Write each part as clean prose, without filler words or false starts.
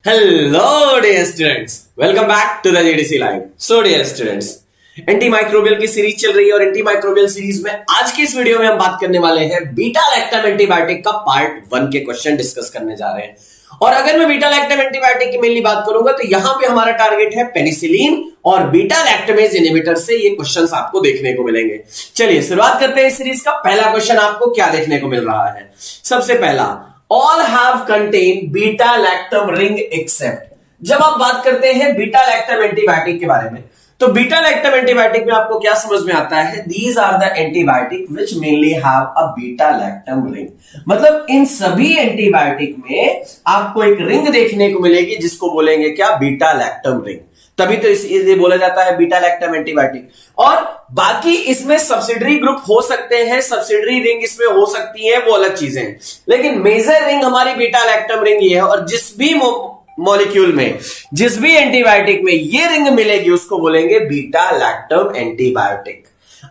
Hello dear students, welcome back to the JDC Live. So dear students, anti microbial की series चल रही है और एंटी माइक्रोबियल सीरीज में आज की इस वीडियो में हम बात करने वाले हैं बीटा लैक्टम एंटीबायोटिक का पार्ट 1 के क्वेश्चन डिस्कस करने जा रहे हैं। और अगर मैं बीटा लैक्टम एंटीबायोटिक की मेनली बात करूंगा तो यहां पे हमारा टारगेट है पेनिसिलिन और बीटा लैक्टमेज इनहिबिटर से ये क्वेश्चंस आपको देखने को मिलेंगे। चलिए शुरुआत करते हैं इस सीरीज का। पहला क्वेश्चन आपको क्या देखने को मिल रहा है? सबसे पहला, all have contain beta lactam ring except. जब आप बात करते हैं बीटा लैक्टम एंटीबायोटिक के बारे में तो बीटा लैक्टम एंटीबायोटिक में आपको क्या समझ में आता है? These are the antibiotic which mainly have a beta lactam ring. मतलब इन सभी एंटीबायोटिक में आपको एक रिंग देखने को मिलेगी जिसको बोलेंगे क्या? Beta lactam ring. तभी तो इसे बोला जाता है बीटा लैक्टम एंटीबायोटिक। और बाकी इसमें सब्सिडरी ग्रुप हो सकते हैं, सब्सिडरी रिंग इसमें हो सकती है, वो अलग चीजें हैं, लेकिन मेजर रिंग हमारी बीटा लैक्टम रिंग ही है। और जिस भी मॉलिक्यूल में, जिस भी एंटीबायोटिक में ये रिंग मिलेगी उसको बोलेंगे बीटा लैक्टम एंटीबायोटिक।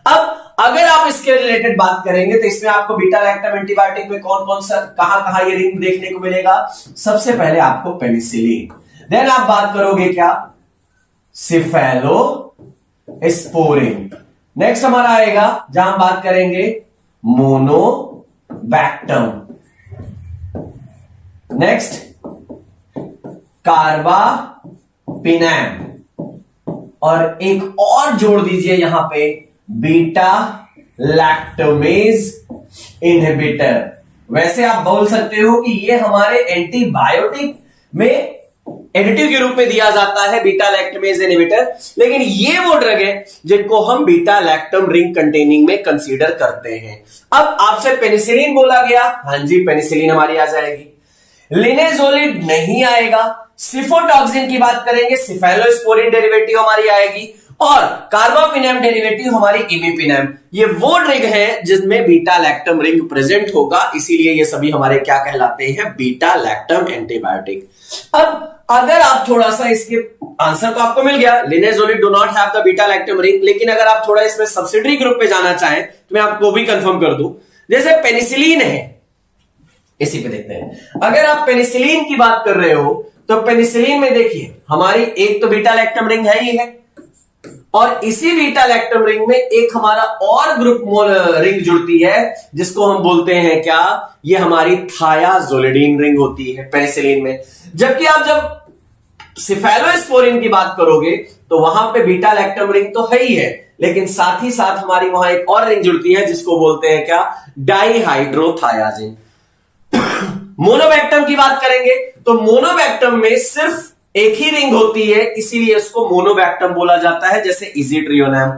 अब अगर आप इसके रिलेटेड बात करेंगे तो इसमें आपको बीटा लैक्टम एंटीबायोटिक में कौन कौन सा कहां ये रिंग देखने को मिलेगा? सबसे पहले आपको पेनिसिलिन, देन आप बात करोगे क्या? सिफेलोस्पोरिन। नेक्स्ट हमारा आएगा जहां हम बात करेंगे मोनोबैक्टम। नेक्स्ट कार्बापिनेम। और एक और जोड़ दीजिए यहां पे बीटा लैक्टमेज इनहिबिटर। वैसे आप बोल सकते हो कि ये हमारे एंटीबायोटिक में एडिटिव के रूप में दिया जाता है बीटा लैक्टमेज इनहिबिटर, लेकिन ये वो ड्रग है जिनको हम बीटा लैक्टम रिंग कंटेनिंग में कंसीडर करते हैं। अब आपसे पेनिसिलिन बोला गया, हां जी पेनिसिलिन हमारी आ जाएगी। लिनेजोलिड नहीं आएगा। सिफोटॉक्सिन की बात करेंगे, सिफेलोस्पोरिन डेरिवेटिव हमारी आएगी। और कार्बापिनेम डेरिवेटिव हमारी इमिपिनेम। ये वो ड्रग है जिसमें बीटा लैक्टम रिंग प्रेजेंट होगा, इसीलिए ये सभी हमारे क्या कहलाते हैं? Beta lactam antibiotic. अब अगर आप थोड़ा सा इसके आंसर तो आपको मिल गया, लिनेजोलिड do not have the beta lactam ring, लेकिन अगर आप थोड़ा इसमें सब्सिडरी ग्रुप पे जाना चाहें तो मैं आपको भी कंफर्म कर दूं। जैसे पेनिसिलिन है, इसी पे देखते हैं। अगर आप पेनिसिलिन की बात कर रहे हो तो पेनिसिलिन में देखिए हमारी एक तो बीटा लैक्टम रिंग है ही है, और इसी बीटा लैक्टम रिंग में एक हमारा और ग्रुप रिंग जुड़ती है जिसको हम बोलते हैं क्या? ये हमारी थायाजोलिडीन रिंग होती है पेनिसिलिन में। जबकि आप जब सिफेलोस्पोरिन की बात करोगे तो वहां पे बीटा लैक्टम रिंग तो है ही है, लेकिन साथ ही साथ हमारी वहां एक और रिंग जुड़ती है जिसको बोलते हैं क्या? डाइहाइड्रोथायाजिन। मोनोबैक्टम की बात करेंगे तो मोनोबैक्टम में सिर्फ एक ही रिंग होती है, इसीलिए इसको मोनोबैक्टम बोला जाता है, जैसे इजिट्रियोनैम।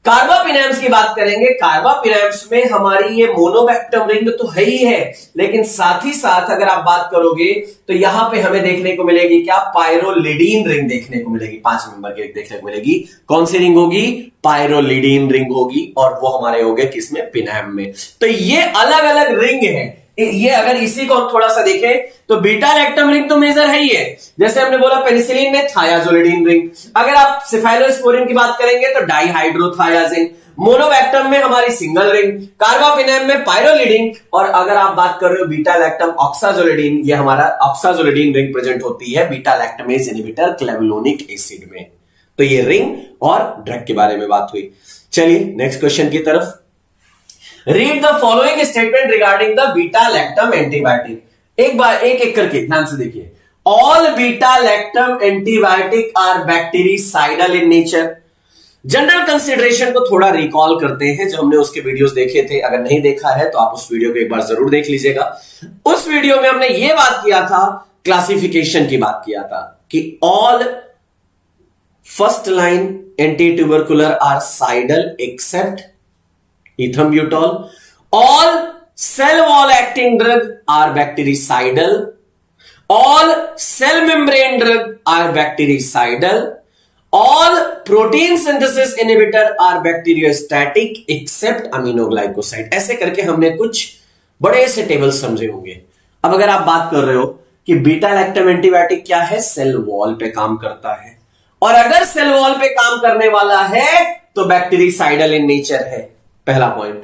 कार्बापिनेम्स की बात करेंगे, कार्बापिनेम्स में हमारी ये मोनोबैक्टम रिंग तो है ही है, लेकिन साथ ही साथ अगर आप बात करोगे तो यहां पे हमें देखने को मिलेगी क्या? पायरोलिडीन रिंग देखने को मिलेगी। 5 नंबर की देखने को मिलेगी। कौन सी रिंग होगी? पायरोलिडीन रिंग होगी, और वो हमारे हो गए किसमें? पिनेम में। तो ये अलग अलग रिंग है। ये अगर इसी को थोड़ा सा देखें तो बीटा लैक्टम रिंग तो मेजर है ही है, जैसे हमने बोला पेनिसिलिन में थायाजोलिडीन रिंग। अगर आप सिफेलोस्पोरिन की बात करेंगे तो डाइहाइड्रोथायाजिन। मोनोबैक्टम में हमारी सिंगल रिंग, कार्बापिनेम में पायरोलिडीन, और अगर आप बात कर रहे हो बीटा लैक्टम ऑक्साजोलिडीन, ये हमारा ऑक्साजोलिडीन रिंग प्रेजेंट होती है बीटा लैक्टमेज इनहिबिटर क्लेवुलोनिक एसिड में। तो ये रिंग और ड्रग के बारे में बात हुई। चलिए नेक्स्ट क्वेश्चन की तरफ। Read the following statement regarding the beta lactam antibiotic. एक बार एक एक करके ध्यान से देखिए। All beta lactam antibiotic are bactericidal in nature. General consideration को थोड़ा रिकॉल करते हैं जो हमने उसके वीडियोस देखे थे। अगर नहीं देखा है तो आप उस वीडियो को एक बार जरूर देख लीजिएगा। उस वीडियो में हमने ये बात किया था, क्लासिफिकेशन की बात किया था कि all first line anti tubercular are cidal except ethambutol. All cell wall acting drug are bactericidal. All cell membrane drug are bactericidal. All protein synthesis inhibitor are bacteriostatic except aminoglycoside. ऐसे करके हमने कुछ बड़े से टेबल समझे होंगे। अब अगर आप बात कर रहे हो कि बीटा लैक्टम एंटीबायोटिक क्या है? सेल वॉल पे काम करता है, और अगर सेल वॉल पे काम करने वाला है तो बैक्टीरिसाइडल इन नेचर है। पहला point.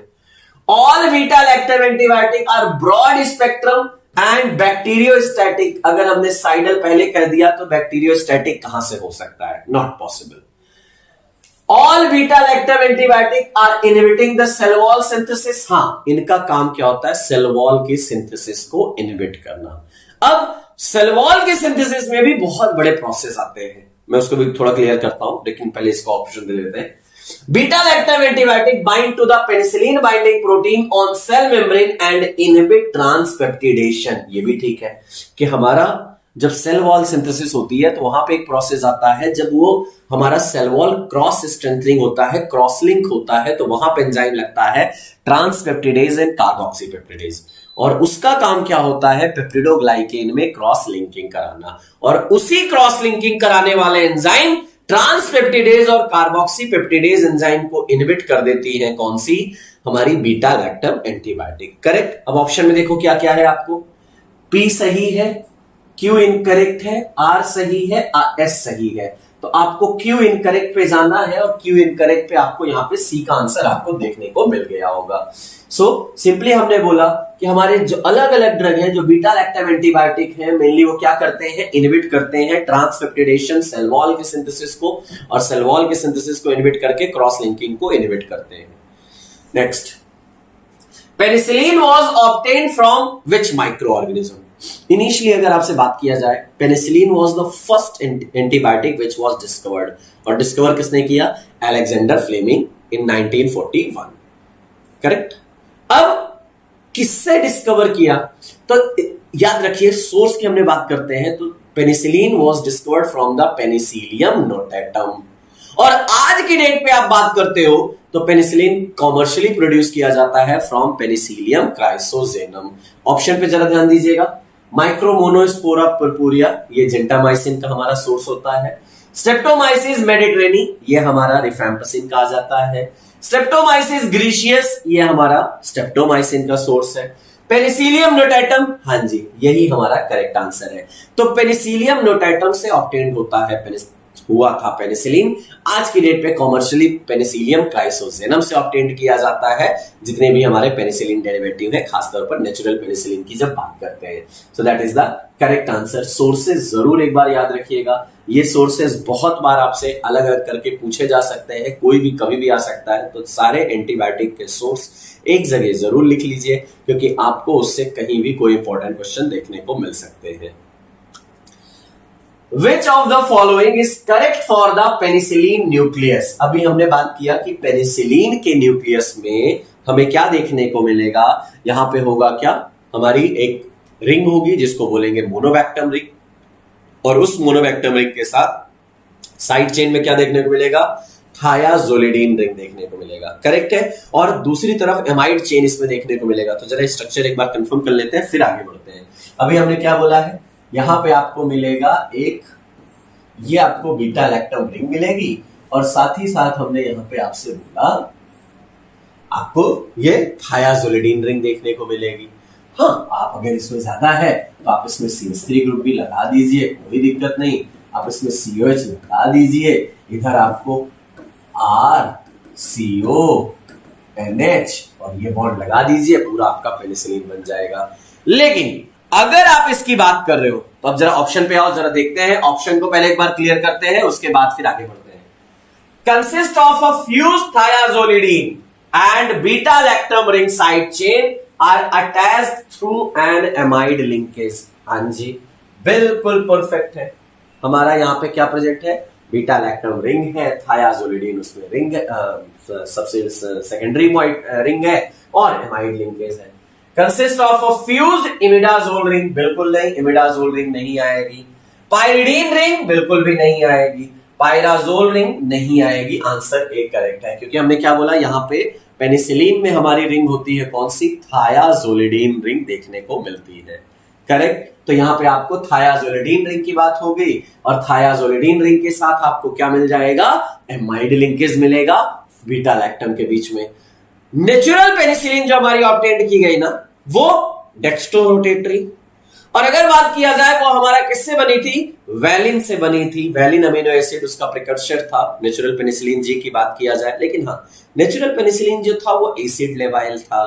All beta lactam antibiotic are broad spectrum and bacteriostatic, अगर हमने साइडल पहले कह दिया तो बैक्टीरियोस्टैटिक कहां से हो सकता है? Not possible. All beta lactam antibiotic are inhibiting the cell wall synthesis. हां, इनका काम क्या होता है? सेल वॉल की सिंथेसिस को इनहिबिट करना। अब सेल वॉल के सिंथेसिस में भी बहुत बड़े प्रोसेस आते हैं, मैं उसको भी थोड़ा क्लियर करता हूं, लेकिन पहले इसका ऑप्शन दे लेते हैं। Beta lactam antibiotic bind to the penicillin binding protein on cell membrane and inhibit transpeptidation. ये भी ठीक है कि हमारा जब सेल वॉल सिंथेसिस होती है तो वहां पे एक प्रोसेस आता है, जब वो हमारा सेल वॉल क्रॉस स्ट्रेंथनिंग होता है, क्रॉस लिंक होता है, तो वहां पे एंजाइम लगता है ट्रांसपेप्टिडेज एंड कार्बोक्सीपेप्टिडेज, और उसका काम क्या होता है? पेप्टिडोग्लाइकेन में क्रॉस लिंकिंग कराना, और उसी क्रॉस लिंकिंग कराने वाले एंजाइम ट्रांसपेप्टिडेज और कार्बोक्सीपेप्टिडेज एंजाइम को इनहिबिट कर देती है। कौन सी? हमारी बीटा लैक्टम एंटीबायोटिक। करेक्ट। अब ऑप्शन में देखो क्या क्या है आपको। पी सही है, क्यू इनकरेक्ट है, आर सही है, एस सही है। तो आपको क्यू इनकरेक्ट पे जाना है, और क्यू इनकरेक्ट पे आपको यहां पे सी का आंसर आपको देखने को मिल गया होगा। सो सिंपली हमने बोला कि हमारे जो अलग अलग ड्रग हैं, जो बीटा लैक्टम एंटीबायोटिक हैं, मेनली वो क्या करते हैं? इनहिबिट करते हैं ट्रांसपेप्टिडेशन, सेल वॉल के सिंथेसिस को, और सेल वॉल के सिंथेसिस को इनहिबिट करके क्रॉस लिंकिंग को इनहिबिट करते हैं। Next, penicillin was obtained from which micro organism? Initially अगर आपसे बात किया जाए, penicillin was the first antibiotic which was discovered, और डिस्कवर किसने किया? अलेक्जेंडर फ्लेमिंग इन 1941। करेक्ट। अब किससे डिस्कवर किया? तो याद रखिए, सोर्स की हमने बात करते हैं तो penicillin was discovered from the Penicillium notatum, और आज की डेट पे आप बात करते हो तो पेनिसिलिन कॉमर्शियली प्रोड्यूस किया जाता है फ्रॉम पेनिसिलियम क्राइसोजेनम। ऑप्शन पे जरा ध्यान दीजिएगा। माइक्रोमोनोस्पोरा पर्पुरिया, ये जेंटामाइसिन का हमारा सोर्स होता है। स्ट्रेप्टोमाइसिस मेडिट्रेनी, ये हमारा रिफैम्पसिन का आ जाता है। स्ट्रेप्टोमाइसिस ग्रीशियस, ये हमारा स्ट्रेप्टोमाइसिन का सोर्स है। पेनिसिलियम नोटेटम, हाँ जी, यही हमारा करेक्ट आंसर है। तो पेनिसिलियम नोटेटम से ऑब्टेन्ड होता है हुआ था पेनिसिलिन। आज की डेट पे कॉमर्शियली पेनिसिलियम क्राइसोजेनम से ऑब्टेन्ड किया जाता है, जितने भी हमारे पेनिसिलिन डेरिवेटिव है, खासतौर पर नेचुरल पेनिसिलिन की जब बात करते हैं। So that is the correct answer. Sources जरूर एक बार याद रखिएगा, ये सोर्सेज बहुत बार आपसे अलग अलग करके पूछे जा सकते हैं, कोई भी कभी भी आ सकता है, तो सारे एंटीबायोटिक के सोर्स एक जगह जरूर लिख लीजिए, क्योंकि आपको उससे कहीं भी कोई इंपॉर्टेंट क्वेश्चन देखने को मिल सकते हैं। Which of the following is correct for the penicillin nucleus? अभी हमने बात किया कि पेनिसिलिन के न्यूक्लियस में हमें क्या देखने को मिलेगा। यहां पे होगा क्या? हमारी एक रिंग होगी जिसको बोलेंगे मोनोबैक्टम रिंग, और उस मोनोबैक्टम रिंग के साथ साइड चेन में क्या देखने को मिलेगा? थायाजोलिडीन रिंग देखने को मिलेगा। करेक्ट है। और दूसरी तरफ एमाइड चेन इसमें देखने को मिलेगा। तो जरा स्ट्रक्चर एक बार कंफर्म कर लेते हैं, फिर आगे बढ़ते हैं। अभी हमने क्या बोला है? यहां पे आपको मिलेगा एक, ये आपको बीटा लैक्टम रिंग मिलेगी, और साथ ही साथ हमने यहां पे आपसे बोला आपको ये थायाजोलिडीन रिंग देखने को मिलेगी। हाँ, आप अगर इसमें ज्यादा है तो आप इसमें CH3 ग्रुप भी लगा दीजिए, कोई दिक्कत नहीं। आप इसमें COH लगा दीजिए, इधर आपको RCONH और ये बॉन्ड लगा दीजिए, पूरा आपका पेनिसिलिन बन जाएगा। लेकिन अगर आप इसकी बात कर रहे हो तो अब जरा ऑप्शन पे आओ, जरा देखते हैं। ऑप्शन को पहले एक बार क्लियर करते हैं, उसके बाद फिर आगे बढ़ते हैं। Consist of a fused thiazolidine and beta lactam ring side chain are attached through an amide linkage. हाँ जी, बिल्कुल परफेक्ट है। हमारा यहां पे क्या प्रेजेंट है? बीटा लैक्टम रिंग है, थायाजोलिडीन उसमें रिंग सबसे सेकेंडरी रिंग है, और एमाइड लिंकेज है। Consist of a fused imidazole ring, बिल्कुल नहीं, इमिडाजोल रिंग नहीं आएगी। पायरिडीन रिंग बिल्कुल भी नहीं आएगी। पायराजोल रिंग नहीं आएगी। आंसर ए करेक्ट है, क्योंकि हमने क्या बोला, यहां पे पेनिसिलिन में हमारी रिंग होती है कौन सी? थायाजोलिडीन रिंग देखने को मिलती है। करेक्ट। तो यहां पे आपको थायाजोलिडीन रिंग की बात हो गई, और थायाजोलिडीन रिंग के साथ आपको क्या मिल जाएगा? एमाइड लिंकेज मिलेगा बीटा लैक्टम के बीच में। नेचुरल पेनिसिलिन जो हमारी ऑब्टेन्ड की गई ना, वो डेक्स्ट्रो रोटेटरी, और अगर बात किया जाए वो हमारा किससे बनी थी, वैलिन से बनी थी। वैलिन अमीनो एसिड उसका प्रिकर्सर था नेचुरल पेनिसिलिन जी की बात किया जाए। लेकिन हाँ, नेचुरल पेनिसिलिन जो था वो एसिड लेवाइल था,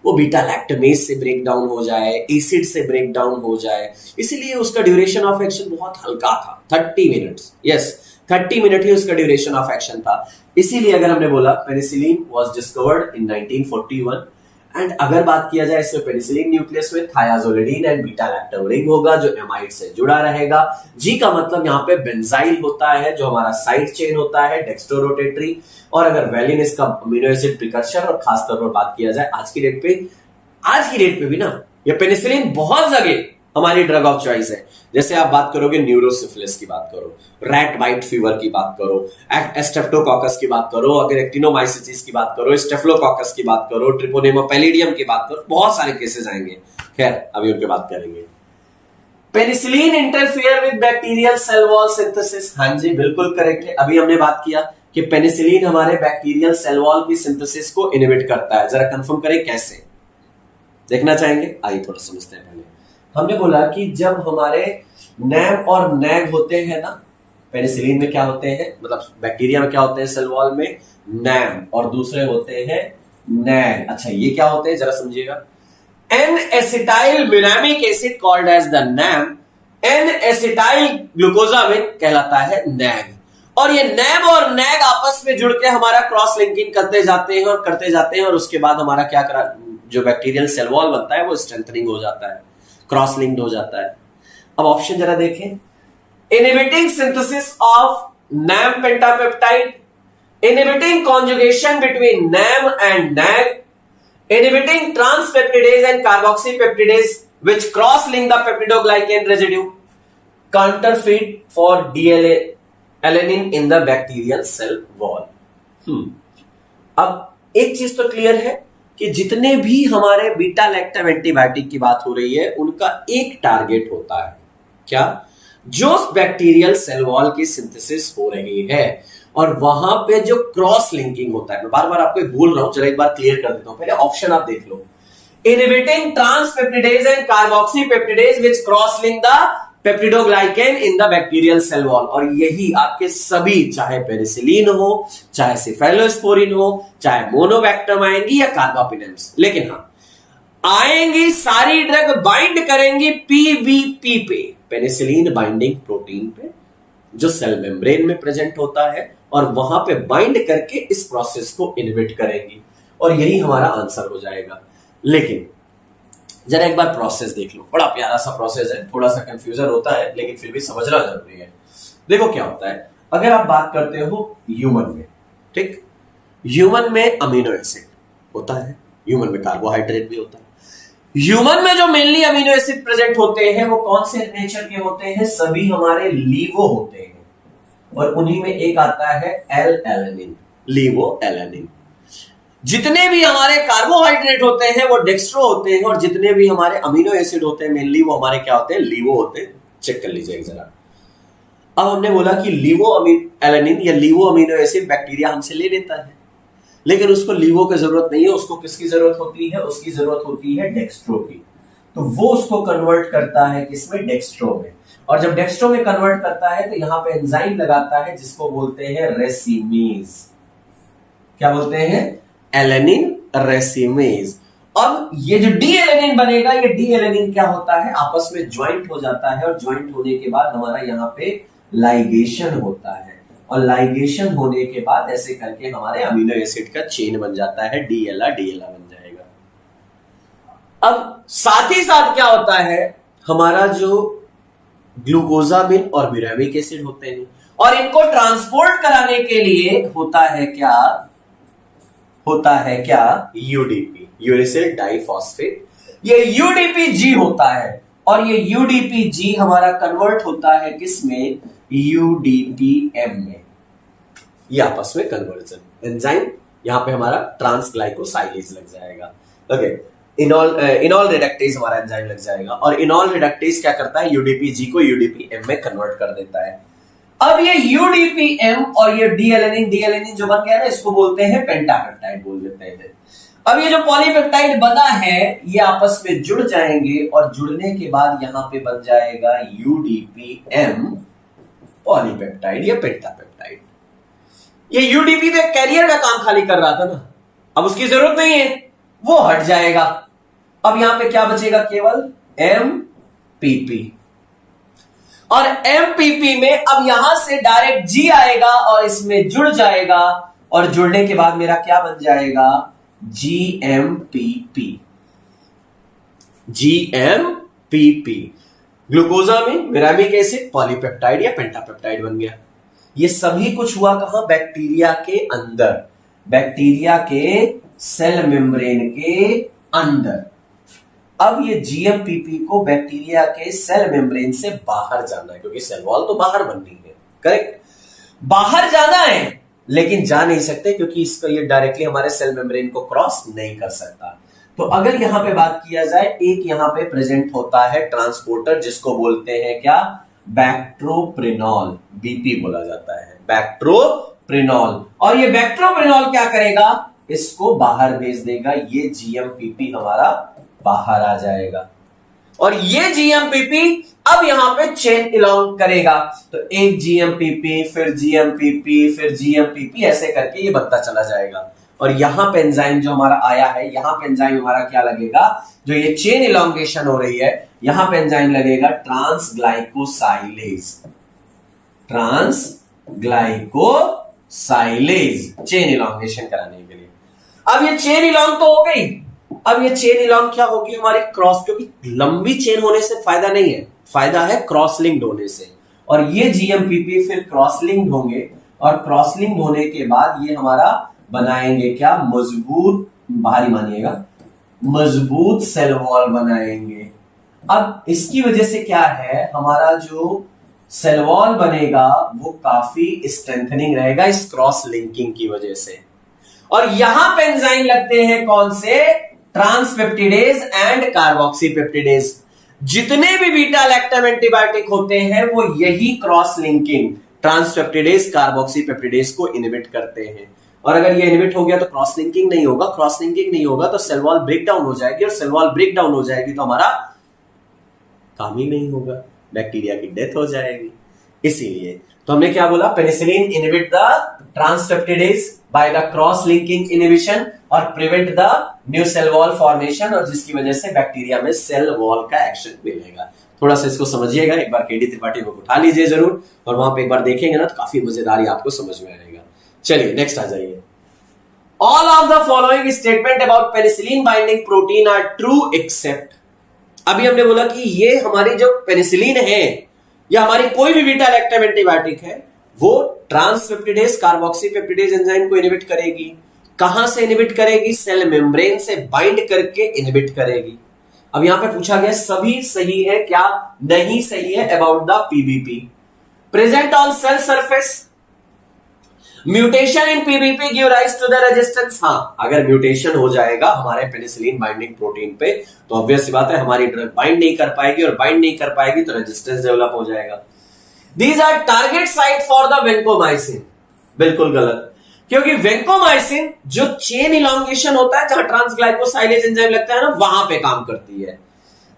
वो बीटा लैक्टमेज से ब्रेक डाउन हो जाए, एसिड से ब्रेक डाउन हो जाए, इसीलिए उसका ड्यूरेशन ऑफ एक्शन बहुत हल्का था, 30 मिनट्स। यस, 30 मिनट ही उसका ड्यूरेशन ऑफ एक्शन था। इसीलिए अगर हमने बोला penicillin was discovered in 1941। And अगर बात किया जाए इसमें पेनिसिलिन न्यूक्लियस में थायाजोलिडीन एंड बीटा लैक्टम रिंग होगा जो एमाइड से जुड़ा रहेगा। जी का मतलब यहाँ पे बेंजाइल होता है जो हमारा साइड चेन होता है डेक्स्ट्रोरोटेटरी। और अगर वैलिन इसका अमीनो एसिड प्रिकर्सर, और खासतौर पर बात किया जाए आज की डेट पे भी ना ये पेनिसिलिन बहुत जगह हमारी ड्रग ऑफ चॉइस है। जैसे आप बात करोगे न्यूरोसिफिलिस की बात करो, रैट वाइट फीवर की बात करो, स्टेप्टोकॉकस की बात करो, अगर एक्टिनोमाइसिस की बात करो, स्टेफिलोकॉकस की बात करो, ट्रिपोनेमा पैलिडियम की बात करो, बहुत सारे केसेस आएंगे। खैर अभी उनकी बात करेंगे। Penicillin interfere with bacterial cell wall synthesis. हाँ जी, बिल्कुल करेक्ट है। अभी हमने बात किया कि पेनिसिलिन हमारे बैक्टीरियल सेल वॉल की सिंथेसिस को इनहिबिट करता है। जरा कंफर्म करें कैसे, देखना चाहेंगे? आइए थोड़ा समझते हैं। पहले हमने बोला कि जब हमारे नैम और नैग होते हैं ना, पेनिसिलिन में क्या होते हैं, मतलब बैक्टीरिया में क्या होते हैं सेल वॉल में, नैम, और दूसरे होते हैं नैग। अच्छा, ये क्या होते हैं जरा समझिएगा। N acetyl muramic acid called as the NAM, N acetyl glucosamine कहलाता है नैग। और ये नैम और नैग आपस में जुड़ के हमारा क्रॉस लिंकिंग करते जाते हैं और उसके बाद हमारा क्या करा, जो बैक्टीरियल सेल वॉल बनता है वो स्ट्रेंथनिंग हो जाता है, क्रॉस लिंक्ड हो जाता है। अब ऑप्शन जरा देखें। Inhibiting synthesis of NAM pentapeptide, inhibiting conjugation between NAM and NAG, inhibiting transpeptidase and carboxypeptidase which cross link the peptidoglycan residue, counterfeit for D alanine in the bacterial cell wall. अब एक चीज तो क्लियर है कि जितने भी हमारे बीटा लैक्टम एंटीबायोटिक की बात हो रही है उनका एक टारगेट होता है, क्या, जो बैक्टीरियल सेल वॉल की सिंथेसिस हो रही है और वहां पे जो क्रॉस लिंकिंग होता है। मैं बार बार आपको बोल रहा हूं, जरा एक बार क्लियर कर देता हूं। पहले ऑप्शन आप देख लो। Inhibiting transpeptidase and carboxypeptidase which cross link the peptidoglycan in the bacterial cell wall. और यही आपके सभी, चाहे पेनिसिलिन हो, चाहे सिफेलोस्पोरिन हो, चाहे मोनोबैक्टम आएंगी या कार्बापिनेम्स, लेकिन हाँ आएंगी सारी ड्रग बाइंड करेंगी पीबीपी पे, पेनिसिलिन बाइंडिंग प्रोटीन पे, जो सेल मेम्ब्रेन में प्रेजेंट होता है, और वहां पे बाइंड करके इस प्रोसेस को इनहिबिट करेंगी और यही हमारा आंसर हो जाएगा। लेकिन जरा एक बार प्रोसेस देख लो, बड़ा प्यारा सा प्रोसेस है, थोड़ा सा कंफ्यूजन होता है लेकिन फिर भी समझना जरूरी है। देखो क्या होता है, अगर आप बात करते हो ह्यूमन में, ठीक, ह्यूमन में अमीनो एसिड होता है, ह्यूमन में कार्बोहाइड्रेट भी होता है। ह्यूमन में जो मेनली अमीनो एसिड प्रेजेंट होते हैं वो कौन से नेचर के होते हैं, सभी हमारे लीवो होते हैं, और उन्हीं में एक आता है एल-एलेनिन, लीवो एलेनिन। जितने भी हमारे कार्बोहाइड्रेट होते हैं वो डेक्स्ट्रो होते हैं, और जितने भी हमारे अमीनो एसिड होते हैं मेनली वो हमारे क्या होते हैं, लीवो होते हैं। चेक कर लीजिए जरा। अब हमने बोला कि लीवो एलेनिन या लीवो अमीनो एसिड बैक्टीरिया हमसे ले लेता है, लेकिन उसको लीवो की जरूरत नहीं है, उसको किसकी जरूरत होती है, उसकी जरूरत होती है डेक्स्ट्रो की। तो वो उसको कन्वर्ट करता है किसमें, डेक्स्ट्रो में। और जब डेक्स्ट्रो में कन्वर्ट करता है तो यहां पे एंजाइम लगाता है जिसको बोलते हैं रेसिमेज। क्या बोलते हैं, एलेनिन रेसिमेज। अब ये जो डी एलेनिन बनेगा, ये डी एलेनिन क्या होता है, आपस में ज्वाइंट हो जाता है, और ज्वाइंट होने के बाद हमारा यहाँ पे लाइगेशन होता है, और लाइगेशन होने के बाद ऐसे करके हमारे अमीनो एसिड का चेन बन जाता है, डीएलआ डीएलआ बन जाएगा। अब साथ ही साथ क्या होता है, हमारा जो ग्लूकोजामिन और म्यूरामिक एसिड होते हैं, और इनको ट्रांसपोर्ट कराने के लिए होता है क्या, यूडीपी, यूरिसिल डाइफॉस्फेट। ये यूडीपी-जी होता है, और ये यूडीपी-जी हमारा कन्वर्ट होता है किसमें, यूडीपीएम में। ये आपस में कन्वर्जन एंजाइम, यहां पे हमारा ट्रांसग्लाइकोसाइलेज लग जाएगा। ओके, इनॉल रिडक्टेज हमारा एंजाइम लग जाएगा, और इनॉल रिडक्टेज क्या करता है, यूडीपी-जी को यूडीपीएम में कन्वर्ट कर देता है। अब ये यूडीपीएम और ये डीएलेनिन जो बन गया ना, इसको बोलते हैं पेंटापेप्टाइड बोल देते हैं। अब ये जो पॉलीपेप्टाइड बना है ये आपस में जुड़ जाएंगे और जुड़ने के बाद यहां पे बन जाएगा यूडीपीएम पॉलीपेप्टाइड या पेंटापेप्टाइड। ये यूडीपी में कैरियर का काम खाली कर रहा था ना, अब उसकी जरूरत नहीं है, वो हट जाएगा। अब यहां पे क्या बचेगा, केवल एमपीपी। और एमपीपी में अब यहां से डायरेक्ट जी आएगा और इसमें जुड़ जाएगा और जुड़ने के बाद मेरा क्या बन जाएगा, जीएमपीपी। जीएमपीपी ग्लूकोजामिन मिरामिक एसिड पॉलीपेप्टाइड या पेंटापेप्टाइड बन गया। ये सभी कुछ हुआ कहां, बैक्टीरिया के अंदर, बैक्टीरिया के सेल मेम्ब्रेन के अंदर। अब ये जीएमपीपी को बैक्टीरिया के सेल मेम्ब्रेन से बाहर जाना है, क्योंकि सेल वॉल तो बाहर बननी है, करेक्ट, बाहर जाना है, लेकिन जा नहीं सकते क्योंकि इसका ये डायरेक्टली हमारे सेल मेम्ब्रेन को क्रॉस नहीं कर सकता। तो अगर यहां पे बात किया जाए, एक यहां पे प्रेजेंट होता है ट्रांसपोर्टर जिसको बोलते हैं क्या, बैक्ट्रोप्रेनॉल, बीपी बोला जाता है, बैक्ट्रोप्रेनॉल। और ये बैक्ट्रोप्रेनॉल क्या करेगा, इसको बाहर भेज देगा, ये जीएमपीपी हमारा बाहर आ जाएगा। और ये जीएमपीपी अब यहां पे चेन इलॉन्ग करेगा, तो एक जीएमपीपी फिर जीएमपीपी फिर जीएमपीपी ऐसे करके ये बनता चला जाएगा। और यहां पे एंजाइम जो हमारा आया है, यहां पे एंजाइम हमारा क्या लगेगा, जो ये चेन इलॉन्गेशन हो रही है, यहां पे एंजाइम लगेगा ट्रांसग्लाइकोसाइलेज, ट्रांसग्लाइकोसाइलेज, चेन इलॉन्गेशन कराने के लिए। अब ये चेन इलॉन्ग तो हो गई, अब ये चेन इलॉन्ग क्या होगी हमारी, क्रॉस, क्योंकि लंबी चेन होने से फायदा नहीं है, फायदा है क्रॉस लिंक्ड होने से। और ये जीएमपीपी फिर क्रॉस लिंक्ड होंगे और क्रॉस लिंक्ड होने के बाद ये हमारा बनाएंगे क्या, मजबूत, भारी मानिएगा, मजबूत सेल वॉल बनाएंगे। अब इसकी वजह से क्या है, हमारा जो सेल वॉल बनेगा वो काफी स्ट्रेंथनिंग रहेगा इस क्रॉस लिंकिंग की वजह से। और यहां पे एंजाइम लगते हैं कौन से, ट्रांसपेप्टिडेज एंड कार्बोक्सीपेप्टिडेज। जितने भी बीटा लैक्टम एंटीबायोटिक होते हैं वो यही क्रॉस लिंकिंग ट्रांसपेप्टिडेज कार्बोक्सीपेप्टिडेज को इनहिबिट करते हैं। और अगर ये इनहिबिट हो गया तो क्रॉस लिंकिंग नहीं होगा, क्रॉस लिंकिंग नहीं होगा तो सेल वॉल ब्रेक डाउन हो जाएगी, और सेल वॉल ब्रेक डाउन हो जाएगी तो हमारा काम ही नहीं होगा, बैक्टीरिया की डेथ हो जाएगी। इसीलिए तो हमने क्या बोला, penicillin inhibit the transpeptidase by the cross linking inhibition और prevent the new cell wall formation, और जिसकी वजह से बैक्टीरिया में सेल वॉल का एक्शन मिलेगा। थोड़ा सा इसको समझिएगा, एक बार केडी त्रिपाठी को उठा लीजिए जरूर, और वहां पे एक बार देखेंगे ना तो काफी मजेदार आपको समझ में आएगा। चलिए नेक्स्ट आ जाइए। All of the following statement about penicillin binding protein are true except. अभी हमने बोला कि ये हमारी जो पेनिसिलिन है या हमारी कोई भी बीटा लैक्टम एंटीबायोटिक है वो ट्रांसपेप्टिडेज कार्बोक्सीपेप्टिडेज एंजाइम को इनहिबिट करेगी। कहां से इनहिबिट करेगी, सेल मेम्ब्रेन से बाइंड करके इनहिबिट करेगी। अब यहां पे पूछा गया सभी सही है क्या, नहीं सही है about the PBP. Present on cell surface, mutation in PBP give rise to the resistance. हाँ, अगर म्यूटेशन हो जाएगा हमारे पेनिसिलिन बाइंडिंग प्रोटीन पे तो ऑब्वियस सी बात है हमारी ड्रग बाइंड नहीं कर पाएगी, और बाइंड नहीं कर पाएगी तो रेजिस्टेंस डेवलप हो जाएगा। These are target site for the vancomycin. बिल्कुल गलत, क्योंकि वेंकोमाइसिन जो चेन इलॉन्गेशन होता है, जहां ट्रांसग्लाइकोसाइलेज एंजाइम लगता है ना, वहां पे काम करती है।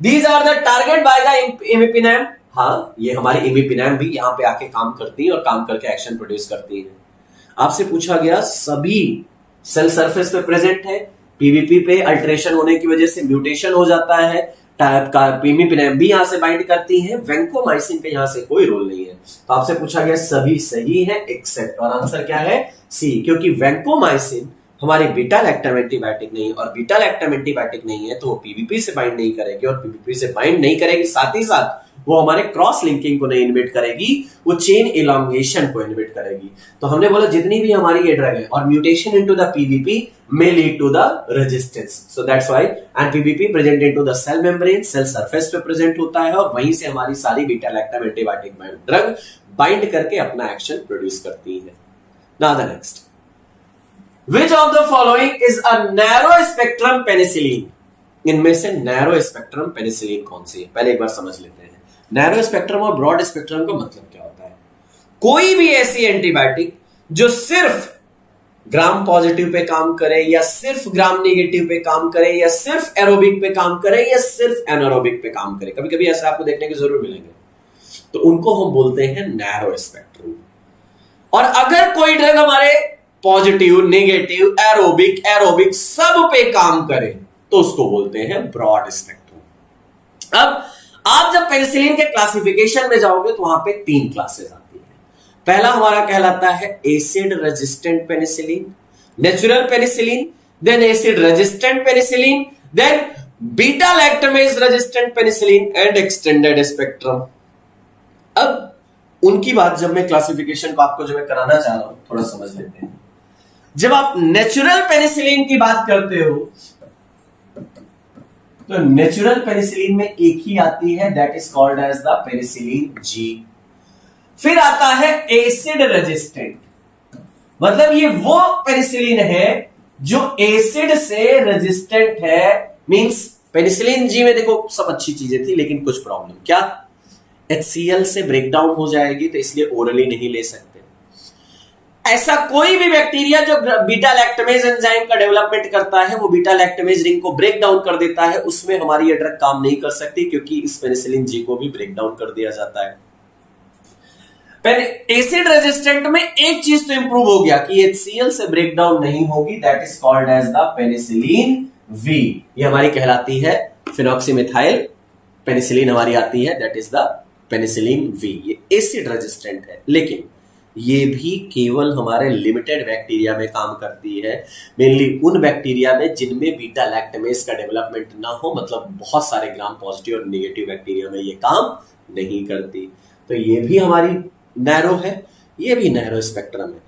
These are the target by the imipenem. हाँ, ये हमारी इमिपिनेम भी यहां पे आके काम करती है और काम करके एक्शन प्रोड्यूस करती है। आपसे पूछा गया सभी सेल सरफेस पे प्रेजेंट है, पीवीपी पे अल्टरेशन होने की वजह से म्यूटेशन हो जाता है, इमिपिनेम भी यहां से बाइंड करती है, वेंकोमाइसिन पे यहां से कोई रोल नहीं है। तो आपसे पूछा गया सभी सही है एक्सेप्ट, और आंसर क्या है, सी, क्योंकि वेंकोमाइसिन हमारी बीटा लैक्टम एंटीबायोटिक नहीं, और बीटा लैक्टम एंटीबायोटिक नहीं है तो वो पीवीपी से बाइंड नहीं करेगी, और पीवीपी से बाइंड नहीं करेगी साथ ही साथ वो हमारे क्रॉस लिंकिंग को नहीं इनहिबिट करेगी, वो चेन इलॉन्गेशन को इनहिबिट करेगी। तो हमने बोला जितनी भी हमारी ये ड्रग है, और mutation into the PVP may lead to the resistance, so that's why and PBP present into the cell membrane, cell surface पे प्रेजेंट होता है, और वहीं से हमारी सारी beta lactam antibiotic drug bind करके अपना एक्शन प्रोड्यूस करती है। Now the next, which of the following is a narrow spectrum penicillin? इनमें से नैरो स्पेक्ट्रम पेनिसिलिन कौन सी है, पहले एक बार समझ लेते हैं। नैरो स्पेक्ट्रम और ब्रॉड स्पेक्ट्रम का मतलब क्या होता है, कोई भी ऐसी एंटीबायोटिक जो सिर्फ ग्राम पॉजिटिव पे काम करे या सिर्फ ग्राम नेगेटिव पे काम करे या सिर्फ एरोबिक पे काम करे या सिर्फ एनारोबिक पे काम करे, कभी कभी ऐसा आपको देखने को जरूर मिलेंगे, तो उनको हम बोलते हैं नैरो स्पेक्ट्रम। और अगर कोई ड्रग हमारे पॉजिटिव, नेगेटिव, एरोबिक सब पे काम करे तो उसको बोलते हैं ब्रॉड स्पेक्ट्रम। अब आप जब पेनिसिलिन के क्लासिफिकेशन में जाओगे तो वहां पे 3 क्लासेस आती है। पहला हमारा कहलाता है acid resistant penicillin, natural penicillin, then acid resistant penicillin, then beta lactamase resistant penicillin and extended spectrum. अब उनकी बात जब मैं क्लासिफिकेशन को आपको जो मैं कराना चाह रहा हूं थोड़ा समझ लेते हैं। जब आप नेचुरल पेनिसिलिन की बात करते हो तो नेचुरल पेनिसिलिन में एक ही आती है, that is called as the penicillin G. फिर आता है एसिड रेजिस्टेंट, मतलब ये वो पेनिसिलिन है जो एसिड से रेजिस्टेंट है। मींस पेनिसिलिन जी में देखो सब अच्छी चीजें थी लेकिन कुछ प्रॉब्लम, क्या HCl से ब्रेकडाउन हो जाएगी तो इसलिए ओरली नहीं ले सकते। ऐसा कोई भी बैक्टीरिया जो बीटा लैक्टमेज एंजाइम का डेवलपमेंट करता है वो बीटा लैक्टमेज रिंग को ब्रेक डाउन कर देता है, उसमें हमारी ये ड्रग काम नहीं कर सकती क्योंकि इस पेनिसिलिन जी को भी ब्रेक डाउन कर दिया जाता है। एसिड रेजिस्टेंट में एक चीज तो इंप्रूव हो गया कि HCl से ब्रेक डाउन नहीं होगी, that is called as the penicillin V. ये हमारी कहलाती है फिनॉक्सीमिथाइल पेनिसिलिन हमारी आती है, that is the penicillin V. ये एसिड रेजिस्टेंट है लेकिन ये भी केवल हमारे लिमिटेड बैक्टीरिया में काम करती है, मेनली उन बैक्टीरिया में जिनमें बीटा लैक्टमेज का डेवलपमेंट ना हो, मतलब बहुत सारे ग्राम पॉजिटिव और नेगेटिव बैक्टीरिया में ये काम नहीं करती। तो ये भी हमारी नैरो है, ये भी नैरो स्पेक्ट्रम है।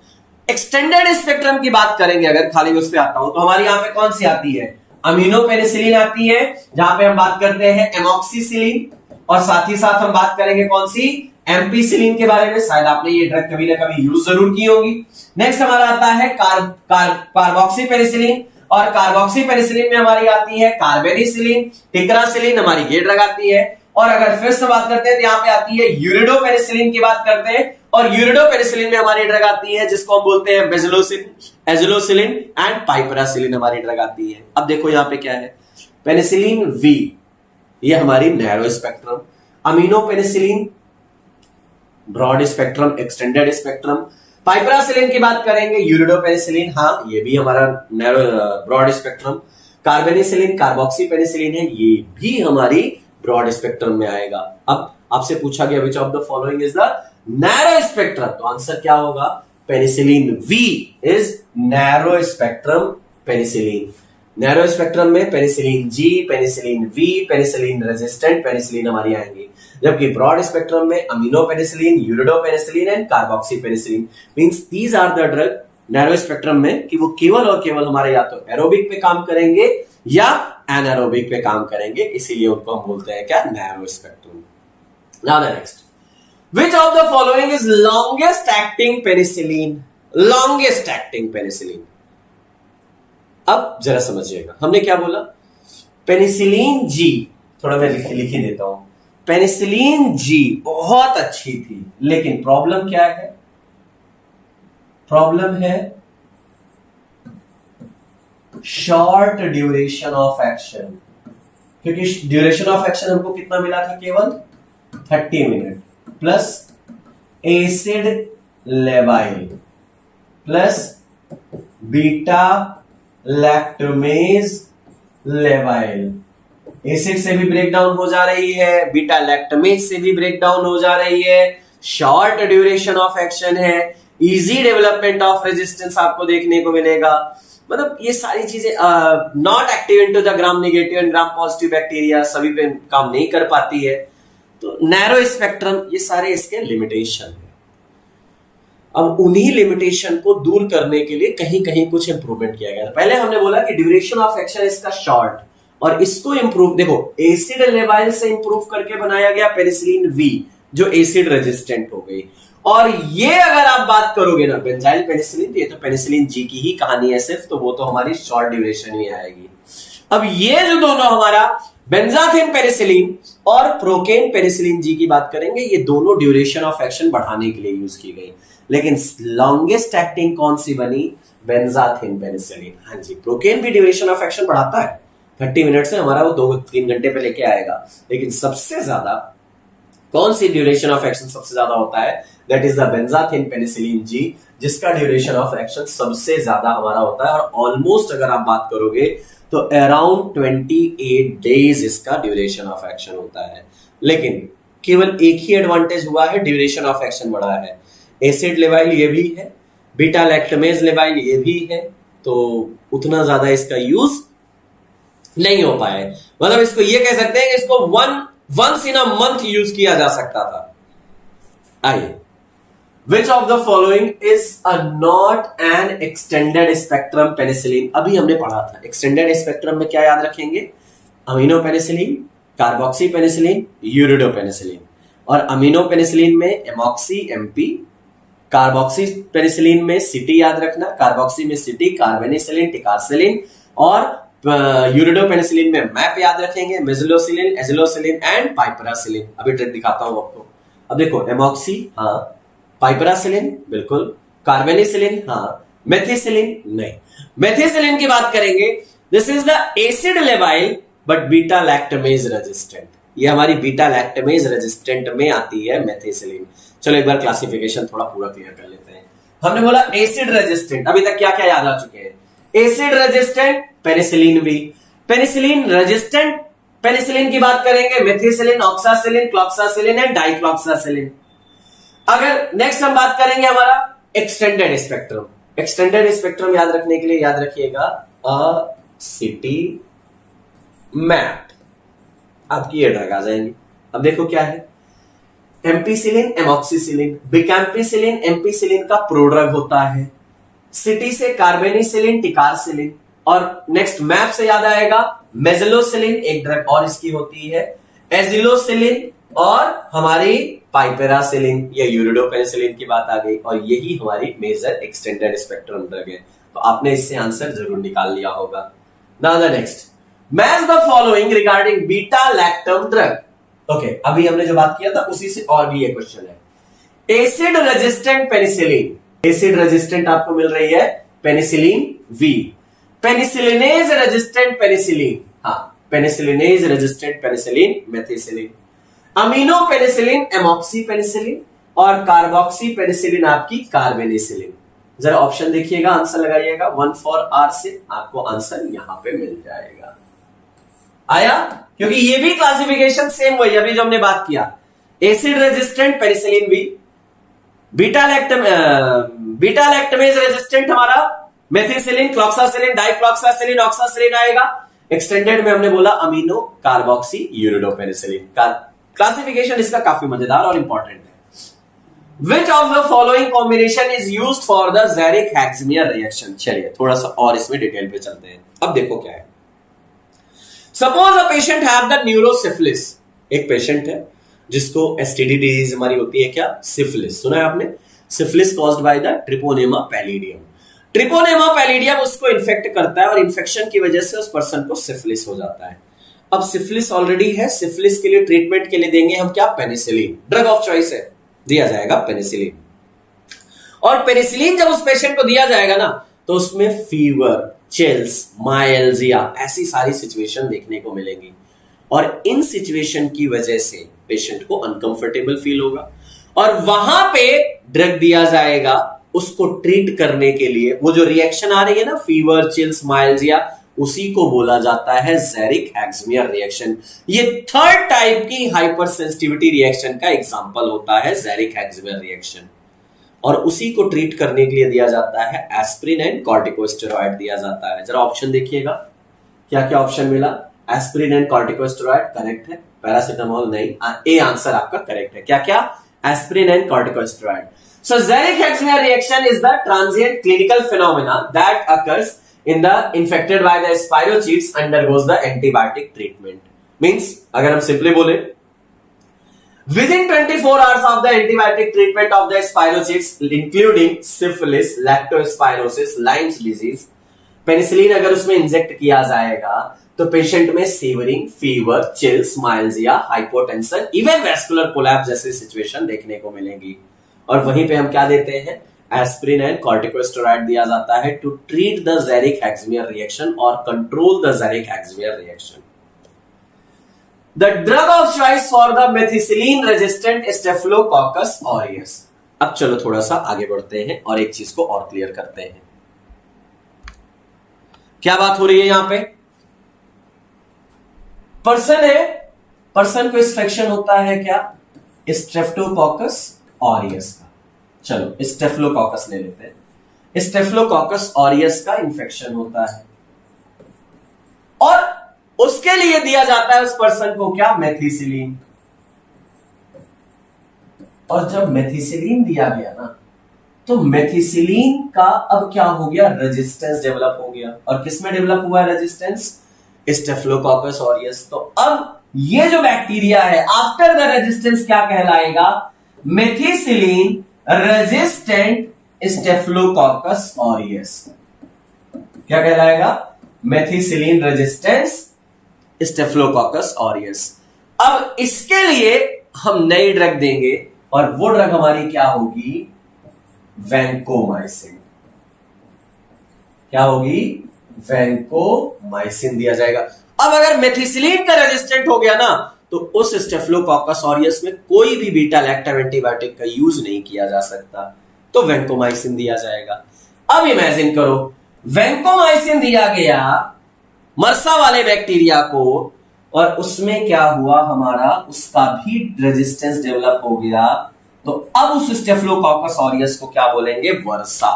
एक्सटेंडेड स्पेक्ट्रम की बात करेंगे अगर, खाली उस पे आता हूं तो हमारी यहां पे कौन सी आती है, अमीनो पेनिसिलिन आती है, जहां पे हम बात करते हैं एमॉक्सिसिलिन, और साथ ही साथ हम बात करेंगे कौन सी, एम्पिसिलिन के बारे में। शायद आपने ये ड्रग कभी ना कभी यूज जरूर की होगी। नेक्स्ट हमारा आता है कार्बोक्सी पेनिसिलिन, और कार्बोक्सी पेनिसिलिन में हमारी आती है कार्बेनिसिलिन, टिक्रासिलिन हमारी ये ड्रग आती है। और अगर फिर से बात करते हैं तो यहाँ पे आती है यूरिडो पेनिसिलिन की बात करते हैं, और यूरिडो पेनिसिलिन में हमारी ड्रग आती है जिसको हम बोलते हैं एजुलोसिलिन एंड पाइपरासिलिन हमारी ड्रग आती है। अब देखो यहाँ पे क्या है, पेनिसिलिन वी ये हमारी narrow spectrum, amino penicillin broad spectrum, extended spectrum. Piperacillin की बात करेंगे, यूरिडो पेनिसिलिन, हाँ ये भी हमारा narrow broad spectrum. Carbenicillin carboxy penicillin है, ये भी हमारी ब्रॉड स्पेक्ट्रम में आएगा। अब आपसे पूछा गया which of the following is the narrow spectrum, तो आंसर क्या होगा, penicillin V is narrow spectrum penicillin. Narrow spectrum में पेनिसिलिन जी, penicillin V, penicillin resistant penicillin हमारी आएंगी, जबकि ब्रॉड स्पेक्ट्रम में amino penicillin, ureido penicillin and carboxy penicillin. Means these are the drug narrow spectrum में कि वो केवल और केवल हमारे या तो एरोबिक पे काम करेंगे या एनारोबिक पे काम करेंगे, इसीलिए उनको हम बोलते हैं क्या, narrow spectrum. Now the next, which of the following is longest acting penicillin, longest acting penicillin. अब जरा समझिएगा, हमने क्या बोला, पेनिसिलिन जी, थोड़ा मैं लिख ही देता हूं, पेनिसिलिन जी बहुत अच्छी थी लेकिन प्रॉब्लम क्या है, प्रॉब्लम है शॉर्ट ड्यूरेशन ऑफ एक्शन, क्योंकि ड्यूरेशन ऑफ एक्शन हमको कितना मिला था, केवल 30 minute, plus acid लेवाइल plus beta lactamase लेवाइल। Acid से भी ब्रेक डाउन हो जा रही है, बीटा लैक्टमेज से भी ब्रेक डाउन हो जा रही है, शॉर्ट ड्यूरेशन ऑफ एक्शन है, इजी डेवलपमेंट ऑफ रेजिस्टेंस आपको देखने को मिलेगा। मतलब ये सारी चीजें not active into the gram negative and gram positive bacteria, सभी पे काम नहीं कर पाती है। तो नैरो स्पेक्ट्रम, ये सारे इसके लिमिटेशन है। अब उन्हीं लिमिटेशन को दूर करने के लिए कहीं कहीं कुछ इंप्रूवमेंट किया गया। पहले हमने बोला कि ड्यूरेशन ऑफ एक्शन इसका शॉर्ट, और इसको इंप्रूव, देखो एसिड लेवाइल से इंप्रूव करके बनाया गया पेनिसिलिन वी जो एसिड रेजिस्टेंट हो गई। और ये अगर आप बात करोगे ना बेंजाइल पेनिसिलिन, ये तो पेनिसिलिन जी की ही कहानी है सिर्फ, तो वो तो हमारी शॉर्ट ड्यूरेशन में आएगी। अब ये जो दोनों हमारा बेंजाथिन पेनिसिलिन और प्रोकेन पेनिसिलिन जी की बात करेंगे, ये दोनों ड्यूरेशन ऑफ एक्शन बढ़ाने के लिए यूज की गई, लेकिन लॉन्गेस्ट एक्टिंग कौन सी बनी? Benzathine penicillin. हाँ जी, प्रोकेन भी ड्यूरेशन ऑफ एक्शन बढ़ाता है, 30 मिनट से हमारा वो 2-3 घंटे पे लेके आएगा, लेकिन सबसे ज्यादा कौन सी ड्यूरेशन ऑफ एक्शन सबसे ज्यादा होता है? That is the benzathine penicillin G, जिसका ड्यूरेशन ऑफ एक्शन सबसे ज्यादा हमारा होता है, और ऑलमोस्ट अगर आप बात करोगे तो अराउंड 28 डेज इसका ड्यूरेशन ऑफ एक्शन होता है। लेकिन केवल एक ही एडवांटेज हुआ है, ड्यूरेशन ऑफ एक्शन बढ़ा है। एसिड लेवाइल ये भी है, बीटा लैक्टमेज लेवाइल ये भी है, तो उतना ज्यादा इसका यूज नहीं हो पाए। मतलब इसको ये कह सकते हैं कि इसको once in a month use किया जा सकता था। आइए, Which of the following is a not an extended spectrum penicillin? अभी हमने पढ़ा था extended spectrum में क्या याद रखेंगे? Amino penicillin, carboxy penicillin, ureido penicillin, और अमीनो पेनिसिलिन में एमॉक्सी एमपी, कार्बोक्सी पेनिसिलिन में सिटी याद रखना, कार्बोक्सी में सिटी, कार्बेनिसिलिन, टिकारसिलिन, और यूरिडो पेनिसिलिन में मैप याद रखेंगे, मेजिलोसिलिन, एजिलोसिलिन एंड पाइपरासिलिन। अभी ट्रिक दिखाता हूं आपको। अब देखो, एमॉक्सी हाँ, पाइपरासिलिन बिल्कुल, कार्बेनिसिलिन हाँ, मेथिसिलिन नहीं। मेथिसिलिन की बात करेंगे, दिस इज द एसिड लेवाइल बट बीटा लैक्टमेज रेजिस्टेंट, ये हमारी बीटा लैक्टमेज रेजिस्टेंट में आती है मेथिसिलिन। चलो एक बार क्लासिफिकेशन थोड़ा पूरा क्लियर कर लेते हैं। हमने बोला एसिड रेजिस्टेंट, अभी तक क्या क्या याद आ चुके हैं? एसिड रेजिस्टेंट पेनिसिलिन भी, पेनिसिलिन रेजिस्टेंट पेनिसिलिन की बात करेंगे, methicillin, oxacillin, cloxacillin and dicloxacillin. अगर नेक्स्ट हम बात करेंगे हमारा एक्सटेंडेड स्पेक्ट्रम, एक्सटेंडेड स्पेक्ट्रम याद रखने के लिए याद रखिएगा सिटी मैप, आपकी ये ड्रग आ जाएंगी। अब देखो क्या है, एम्पीसिलिन, एमॉक्सिसिलिन, बिकैम्पीसिलिन एम्पीसिलिन का प्रोड्रग होता है, सिटी से कार्बेनिसिलिन, टिकारसिलिन, और नेक्स्ट मैप से याद आएगा मेजिलोसिलिन एक ड्रग और इसकी होती है, एजिलोसिलिन और हमारी पाइपेरासिलिन या यूरिडो पेनिसिलिन की बात आ गई, और यही हमारी मेजर एक्सटेंडेड स्पेक्ट्रम ड्रग है। तो आपने इससे आंसर जरूर निकाल लिया होगा। Now the next, match the following regarding beta lactam drug. Okay, अभी हमने जो बात किया था उसी से और भी ये क्वेश्चन है। Acid resistant penicillin, acid resistant आपको मिल रही है penicillin V, penicillinase resistant penicillin, हाँ penicillinase resistant penicillin methicillin, amino penicillin amoxy penicillin, और कार्बोक्सी पेनिसिलिन आपकी कार्बेनिसिलिन। जरा ऑप्शन देखिएगा, आंसर लगाइएगा, 1 फॉर आर से आपको आंसर यहां पे मिल जाएगा। आया? क्योंकि ये भी क्लासिफिकेशन सेम वही अभी जो हमने बात किया, एसिड रेजिस्टेंट पेनिसिलिन भी, बीटा लैक्टमेज रेजिस्टेंट हमारा मेथिसिलिन, क्लॉक्सासिलिन, डाइक्लॉक्सासिलिन, ऑक्सासिलिन आएगा। एक्सटेंडेड में हमने बोला अमीनो, कार्बोक्सी, यूरिडो पेनिसिलिन। क्लासिफिकेशन इसका काफी मजेदार और इंपॉर्टेंट है। Which of the following combination is used for the Zarek-Hexamer reaction? चलिए थोड़ा सा और इसमें डिटेल पे चलते हैं। अब देखो क्या है, suppose a patient have the neurosyphilis, एक पेशेंट है जिसको एसटीडी डिजीज हमारी होती है क्या? सिफिलिस। सुना है आपने? Syphilis caused by the Treponema palladium. Treponema palladium उसको इन्फेक्ट करता है और इन्फेक्शन की वजह से उस पर्सन को सिफिलिस हो जाता है। अब सिफिलिस ऑलरेडी है, सिफिलिस के लिए ट्रीटमेंट के लिए देंगे हम क्या? पेनिसिलिन, ड्रग ऑफ चॉइस है, दिया जाएगा पेनिसिलिन। और पेनिसिलिन जब उस पेशेंट को दिया जाएगा ना, तो उसमें फीवर, चिल्स, माइल्जिया, ऐसी सारी सिचुएशन देखने को मिलेंगी, और इन सिचुएशन की वजह से पेशेंट को अनकंफर्टेबल फील होगा, और वहां पे ड्रग दिया जाएगा उसको ट्रीट करने के लिए। वो जो रिएक्शन आ रही है ना, फीवर, चिल्स, माइल्जिया, उसी को बोला जाता है ज़ेरिक एक्समियर रिएक्शन। ये थर्ड टाइप की हाइपर सेंसिटिविटी रिएक्शन का एग्जांपल होता है ज़ेरिक एक्समियर रिएक्शन, और उसी को ट्रीट करने के लिए दिया जाता है एस्प्रिन एंड कॉर्टिकोस्टेरॉइड दिया जाता है। जरा ऑप्शन देखिएगा, क्या क्या ऑप्शन मिला? एस्प्रिन एंड कॉर्टिकोस्टेरॉइड करेक्ट है, पैरासिटामोल नहीं। ए आंसर आपका करेक्ट है। क्या क्या? Aspirin and corticosteroid. So Zarek-Hexamer reaction is the transient clinical phenomena that occurs in the infected by the spirochetes undergoes the antibiotic treatment. Means अगर हम simply बोले, within 24 hours of the antibiotic treatment of the spirochetes including syphilis, lactospirosis, Lyme's disease, penicillin अगर उसमें inject किया जाएगा तो patient में shivering, fever, chills, myalgia, hypotension, even vascular collapse जैसी सिचुएशन देखने को मिलेंगी। और वहीं पे हम क्या देते हैं, एस्पिरिन एंड कॉर्टिकोस्टेरॉइड दिया जाता है to treat the Jarisch Herxheimer reaction और control the Jarisch Herxheimer reaction. The drug of choice for the methicillin resistant staphylococcus aureus. अब चलो थोड़ा सा आगे बढ़ते हैं और एक चीज को और क्लियर करते हैं। क्या बात हो रही है यहां पे, पर्सन है, पर्सन को इंफेक्शन होता है क्या, स्ट्रेप्टोकोकस ऑरियस का। चलो स्टेफिलोकोकस ले लेते हैं। स्टेफिलोकोकस ऑरियस का इंफेक्शन होता है और उसके लिए दिया जाता है उस पर्सन को क्या, मेथिसिलिन। और जब मेथिसिलिन दिया गया ना, तो मेथिसिलिन का अब क्या हो गया, रेजिस्टेंस डेवलप हो गया। और किसमें डेवलप हुआ है रेजिस्टेंस, स्टेफिलोकोकस ऑरियस। तो अब ये जो बैक्टीरिया है आफ्टर द रेजिस्टेंस क्या कहलाएगा, मेथिसिलिन रेजिस्टेंट स्टेफिलोकोकस ऑरियस। क्या कहलाएगा, मेथिसिलिन रेजिस्टेंस स्टेफिलोकोकस ऑरियस। अब इसके लिए हम नई ड्रग देंगे और वो ड्रग हमारी क्या होगी, वैंकोमाइसिन। क्या होगी, वैंकोमाइसिन दिया जाएगा। अब अगर मेथिसिलिन का रेजिस्टेंट हो गया ना, तो उस स्टेफिलोकोकस ऑरियस में कोई भी बीटा लैक्टम एंटीबायोटिक का यूज नहीं किया जा सकता, तो वैंकोमाइसिन दिया जाएगा। अब इमेजिन करो, वैंकोमाइसिन दिया गया मर्सा वाले बैक्टीरिया को और उसमें क्या हुआ हमारा, उसका भी रेजिस्टेंस डेवलप हो गया। तो अब उस स्टेफिलोकोकस ऑरियस को क्या बोलेंगे, VRSA.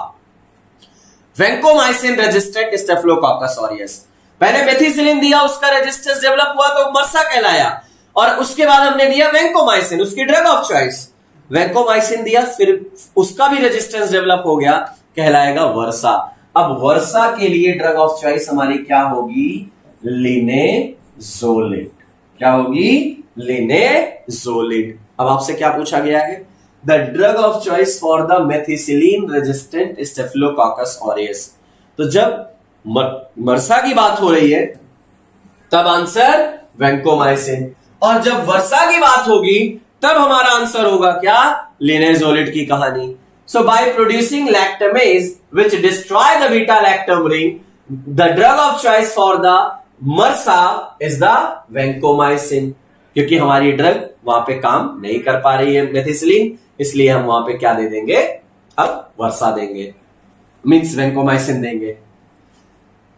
Vancomycin resistant staphylococcus aureus. पहले मेथिसिलिन दिया, उसका रेजिस्टेंस डेवलप हुआ तो मर्सा कहलाया, और उसके बाद हमने दिया वैंकोमाइसिन, उसकी ड्रग ऑफ चॉइस। वैंकोमाइसिन दिया, फिर उसका भी रेजिस्टेंस डेवलप हो गया, कहलाएगा वर्सा। अब वर्सा के लिए ड्रग ऑफ चॉइस हमारी क्या होगी, लिनेजोलिड। क्या होगी, लिनेजोलिड। अब आपसे क्या पूछा गया है, the drug of choice for the methicillin resistant staphylococcus aureus. तो जब मर्सा की बात हो रही है तब आंसर वैंकोमाइसिन, और जब वर्सा की बात होगी तब हमारा आंसर होगा क्या, लिनेजोलिड की कहानी। So by producing lactamase which destroy the beta lactam ring, the drug of choice for the MRSA is the vancomycin। क्योंकि हमारी ड्रग वहां पे काम नहीं कर पा रही है मेथिसिलिन, इसलिए हम वहां पे क्या दे देंगे, अब वर्सा देंगे, मींस वैंकोमाइसिन देंगे।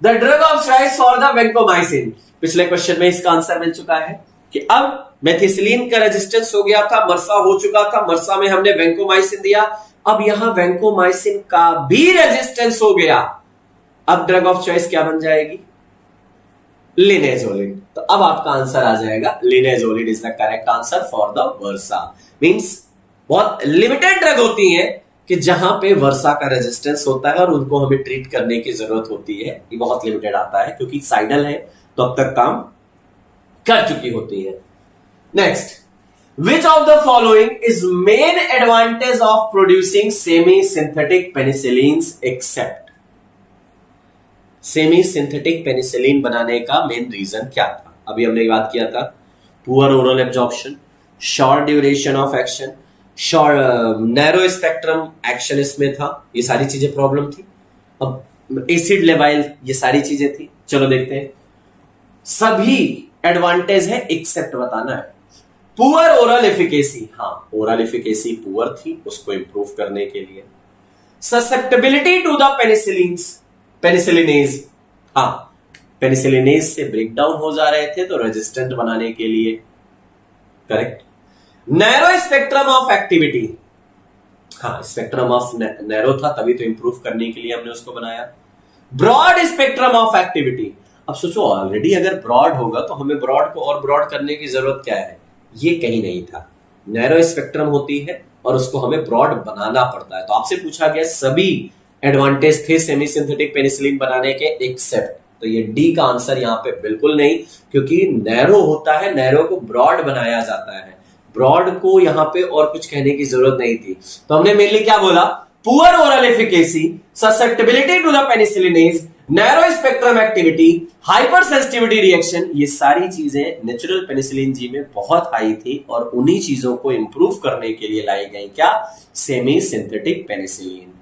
The drug of choice for the vancomycin. पिछले क्वेश्चन में इसका आंसर मिल चुका है कि अब मेथिसिलिन का रेजिस्टेंस हो गया था, मर्सा हो चुका था, मर्सा में हमने वैंकोमाइसिन दिया। अब यहां वैंकोमाइसिन का भी रेजिस्टेंस हो गया, अब ड्रग ऑफ चॉइस क्या बन जाएगी, लिनेजोलिड। तो अब आपका आंसर आ जाएगा, लिनेजोलिड is the correct answer for the versa. Means बहुत लिमिटेड ड्रग होती है कि जहां पे वर्सा का रेजिस्टेंस होता है और उनको हमें ट्रीट करने की जरूरत होती है। ये बहुत लिमिटेड आता है क्योंकि साइडल है तो अब तक काम कर चुकी होती है। Next, which of the following is main advantage of producing semi-synthetic penicillins except? semi-synthetic penicillin बनाने का मेन रीजन क्या था, अभी हमने बात किया था, poor oral absorption, short duration of action, short narrow spectrum action इसमें था, ये सारी चीजें प्रॉब्लम थी। अब एसिड लेवल, ये सारी चीजें थी। चलो देखते हैं, सभी एडवांटेज है एक्सेप्ट बताना है। पुअर ओरल एफिकेसी, हाँ ओरल एफिकेसी पुअर थी, उसको इंप्रूव करने के लिए। ससेप्टेबिलिटी टू द पेनिसिलिनेज, हाँ पेनिसिलिनेज से ब्रेकडाउन हो जा रहे थे तो रेजिस्टेंट बनाने के लिए, correct. Narrow spectrum of activity, हाँ स्पेक्ट्रम ऑफ नैरो था तभी तो इंप्रूव करने के लिए हमने उसको बनाया। ब्रॉड स्पेक्ट्रम ऑफ एक्टिविटी, अब सोचो ऑलरेडी अगर ब्रॉड होगा तो हमें ब्रॉड को और ब्रॉड करने की जरूरत क्या है, ये कहीं नहीं था। नैरो स्पेक्ट्रम होती है और उसको हमें ब्रॉड बनाना पड़ता है। तो आपसे पूछा गया सभी एडवांटेज थे सेमी सिंथेटिक पेनिसिलिन बनाने के एक्सेप्ट, तो ये डी का आंसर यहाँ पे बिल्कुल नहीं, क्योंकि नैरो होता है, नैरो को ब्रॉड बनाया जाता है, ब्रॉड को यहाँ पे और कुछ कहने की जरूरत नहीं थी। तो हमने मेनली क्या बोला, poor oral efficacy, susceptibility to the penicillinase, narrow spectrum activity, hyper sensitivity reaction, ये सारी चीजें नेचुरल पेनिसिलिन जी में बहुत हाई थी और उन्हीं चीजों को इंप्रूव करने के लिए लाई गई क्या, semi synthetic penicillin.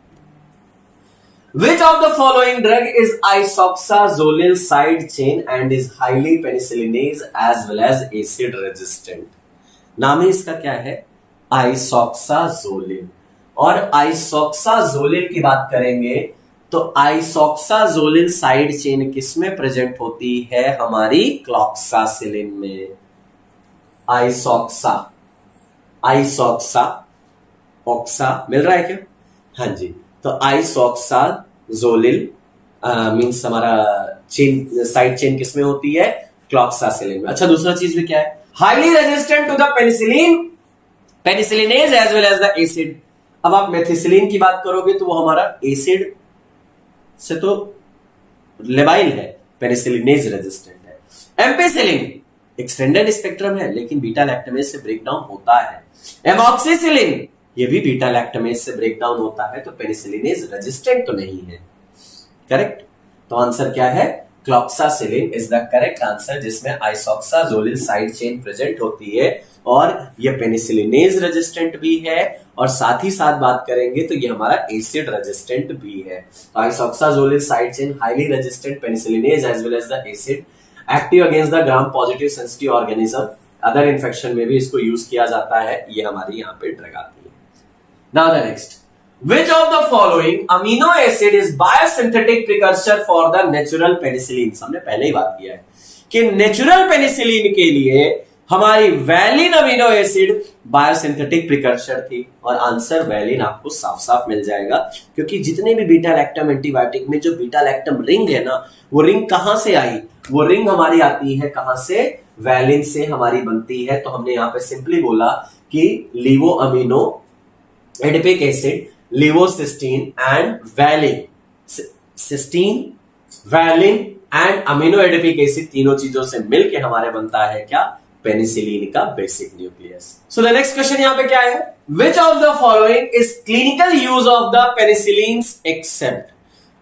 Which of the following drug is isoxazolil side chain and is highly penicillinase as well as acid resistant? नाम है इसका क्या है, आइसोक्साजोलिल। और आइसोक्साजोलिल की बात करेंगे तो आइसोक्साजोलिल साइड चेन किसमें प्रेजेंट होती है, हमारी क्लॉक्सासिलिन में। आइसोक्सा, आइसोक्सा, ऑक्सा मिल रहा है क्या, हाँ जी। तो आइसोक्साजोलिल मींस हमारा चेन, साइड चेन किसमें होती है, क्लॉक्सासिलिन में। अच्छा दूसरा चीज भी क्या है, highly resistant to the penicillin, penicillinase as well as the acid. अब आप मेथिसिलिन की बात करोगे तो वो हमारा एसिड से तो लेवाइल है, पेनिसिलिनेज रेजिस्टेंट है। एम्पेसिलिन एक्सटेंडेड स्पेक्ट्रम है लेकिन बीटा लैक्टमेज से ब्रेकडाउन होता है। एमॉक्सिसिलिन ये भी बीटा लैक्टमेज से ब्रेकडाउन होता है, तो पेनिसिलिनेज रेजिस्टेंट तो नहीं है, करेक्ट। तो आंसर क्या है, cloxacillin is the correct answer, जिसमें आइसोक्साजोलिल साइड चेन प्रेजेंट होती है और ये पेनिसिलिनेज रेजिस्टेंट भी है और साथ ही साथ बात करेंगे तो ये हमारा एसिड रेजिस्टेंट भी है। तो isoxazolyl side chain highly resistant, penicillinase as well as the acid, active against the gram positive sensitive organism, other infection में भी इसको यूज किया जाता है। ये हमारी यहाँ पे ड्रग आती है। Now the next, which of the following amino acid is biosynthetic precursor for the natural penicillin? हमने पहले ही बात किया है कि नेचुरल पेनिसिलिन के लिए हमारी valine amino acid biosynthetic precursor थी और आंसर वैलिन आपको साफ साफ मिल जाएगा, क्योंकि जितने भी बीटा लैक्टम एंटीबायोटिक में जो बीटा लैक्टम रिंग है ना, वो रिंग कहां से आई, वो रिंग हमारी आती है कहां से, वैलिन से हमारी बनती है। तो हमने यहां पे सिंपली बोला कि levo amino adipic acid, levocysteine and valine, cysteine, valine and amino adipic acid, तीनों चीजों से मिलके हमारे बनता है क्या, पेनिसिलिन का basic nucleus. So the next question यहां पे क्या है, which of the following is clinical use of the penicillin except.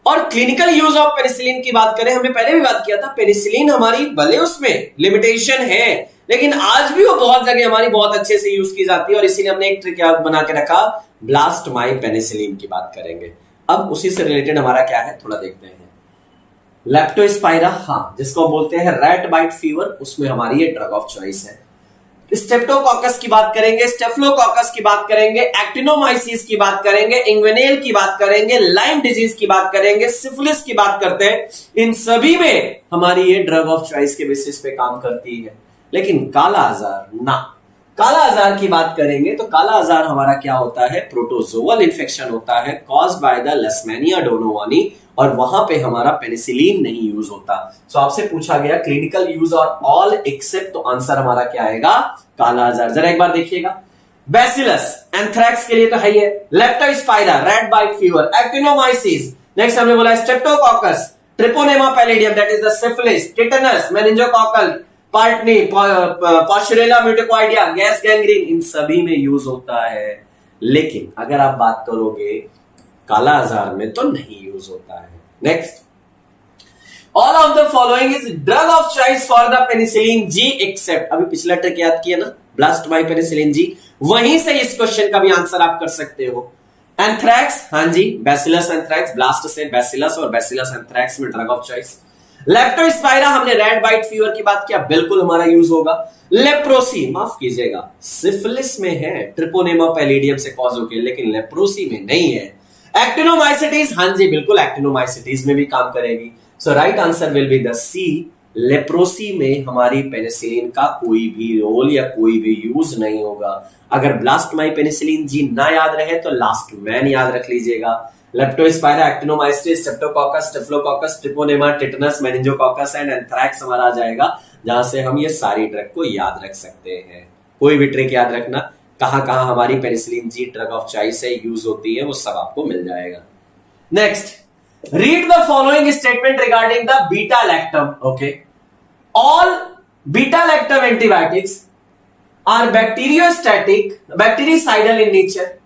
और क्लिनिकल यूज ऑफ पेनिसिलिन की बात करें, हमने पहले भी बात किया था, पेनिसिलिन हमारी भले उसमें लिमिटेशन है लेकिन आज भी वो बहुत जगह हमारी बहुत अच्छे से यूज की जाती है और इसीलिए हमने एक ट्रिक बना के रखा, ब्लास्ट माई पेनिसिलिन की बात करेंगे। अब उसी से रिलेटेड हमारा क्या है थोड़ा देखते हैं। लेप्टोस्पाइरा, हाँ, जिसको बोलते हैं रैट बाइट फीवर, उसमें हमारी ये ड्रग ऑफ चॉइस है। स्ट्रेप्टोकॉकस की बात करेंगे, स्टेफिलोकॉकस की बात करेंगे, एक्टिनोमाइसिस की बात करेंगे, इंग्वेनेल की बात करेंगे, लाइम डिजीज की बात करेंगे, सिफिलिस की बात करते हैं, इन सभी में हमारी ये ड्रग ऑफ चॉइस के बेसिस पे काम करती है। लेकिन काला आजार ना, काला आजार की बात करेंगे तो काला आजार हमारा क्या होता है, प्रोटोजोअल इन्फेक्शन होता है कॉज्ड बाय द लेशमैनिया डोनोवानी, और वहां पे हमारा पेनिसिलिन नहीं यूज होता। सो आपसे पूछा गया क्लिनिकल यूज और ऑल एक्सेप्ट, तो आंसर हमारा क्या आएगा, काला आजार। जरा एक बार देखिएगा, बैसिलस एंथ्रैक्स के लिए तो है ही है, leptospira rat bite fever, actinomyces, next हमने बोला streptococcus, treponema pallidum that is the syphilis, tetanus, meningococcal, पार्टनी, पॉशुरेला म्यूटिकॉइडिया, गैस गैंग्रीन, इन सभी में यूज होता है। लेकिन अगर आप बात करोगे काला आजार में तो नहीं यूज होता है। Next, all of the following is drug of choice for the penicillin G except. अभी पिछला ट्रिक याद किया ना, ब्लास्ट बाय पेनिसिलिन जी, वहीं से इस क्वेश्चन का भी आंसर आप कर सकते हो। एंथ्रैक्स, हाँ जी, बैसिलस एंथ्रैक्स, ब्लास्ट से बैसिलस और बैसिलस एंथ्रैक्स में ड्रग ऑफ चॉइस। लेप्टोस्पाइरा, हमने रेड बाइट फीवर की बात किया, बिल्कुल हमारा यूज होगा। लेप्रोसी, माफ कीजिएगा, सिफिलिस में है, ट्रिपोनेमा पैलिडियम से कॉज होके, लेकिन लेप्रोसी में नहीं है। एक्टिनोमाइसिटीज, हाँ जी बिल्कुल एक्टिनोमाइसिटीज में भी काम करेगी। So right answer will be the C, leprosy में हमारी पेनिसिलिन का कोई भी रोल या कोई भी यूज नहीं होगा। अगर ब्लास्ट माई पेनिसिलिन जी ना याद रहे तो लास्ट मैन याद रख लीजिएगा। Leptospira, actinomyces, streptococcus, staphylococcus, treponema, tetanus, meningococcus and anthrax हमारा आ जाएगा, जहां से हम ये सारी ड्रग को याद रख सकते हैं। कोई भी ट्रिक याद रखना, कहां कहां हमारी penicillin G drug of choice है, यूज होती है, वो सब आपको मिल जाएगा। Next, read the following statement regarding the beta lactam. Okay, all beta lactam antibiotics are bacteriostatic, bactericidal in nature.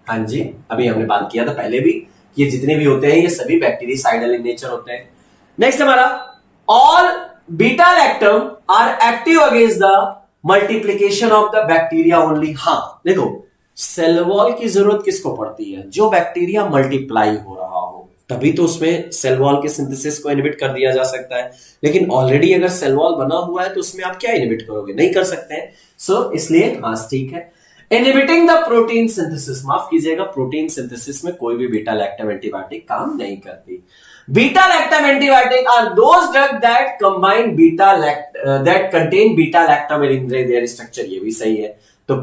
हाँ जी, अभी हमने बात किया था पहले भी ये जितने भी होते हैं ये सभी बैक्टीरियासाइडल इन नेचर होते हैं। नेक्स्ट हमारा, all beta lactam are active against the multiplication of the bacteria only. हाँ देखो, सेल वॉल की जरूरत किसको पड़ती है? जो बैक्टीरिया मल्टीप्लाई हो रहा हो, तभी तो उसमें सेल वॉल के सिंथेसिस को इनहिबिट कर दिया जा सकता है। लेकिन ऑलरेडी अगर सेल वॉल बना हुआ है तो उसमें आप क्या इनहिबिट करोगे? नहीं कर सकते हैं। सो इसलिए हाँ ठीक है। इनहिबिटिंग द प्रोटीन सिंथेसिस, माफ कीजिएगा, प्रोटीन सिंथेसिस में कोई भी बीटा लैक्टम एंटीबायोटिक काम नहीं करती। Beta lactam antibiotic are those drug that combine that contain beta lactam in their structure. ये भी सही है। तो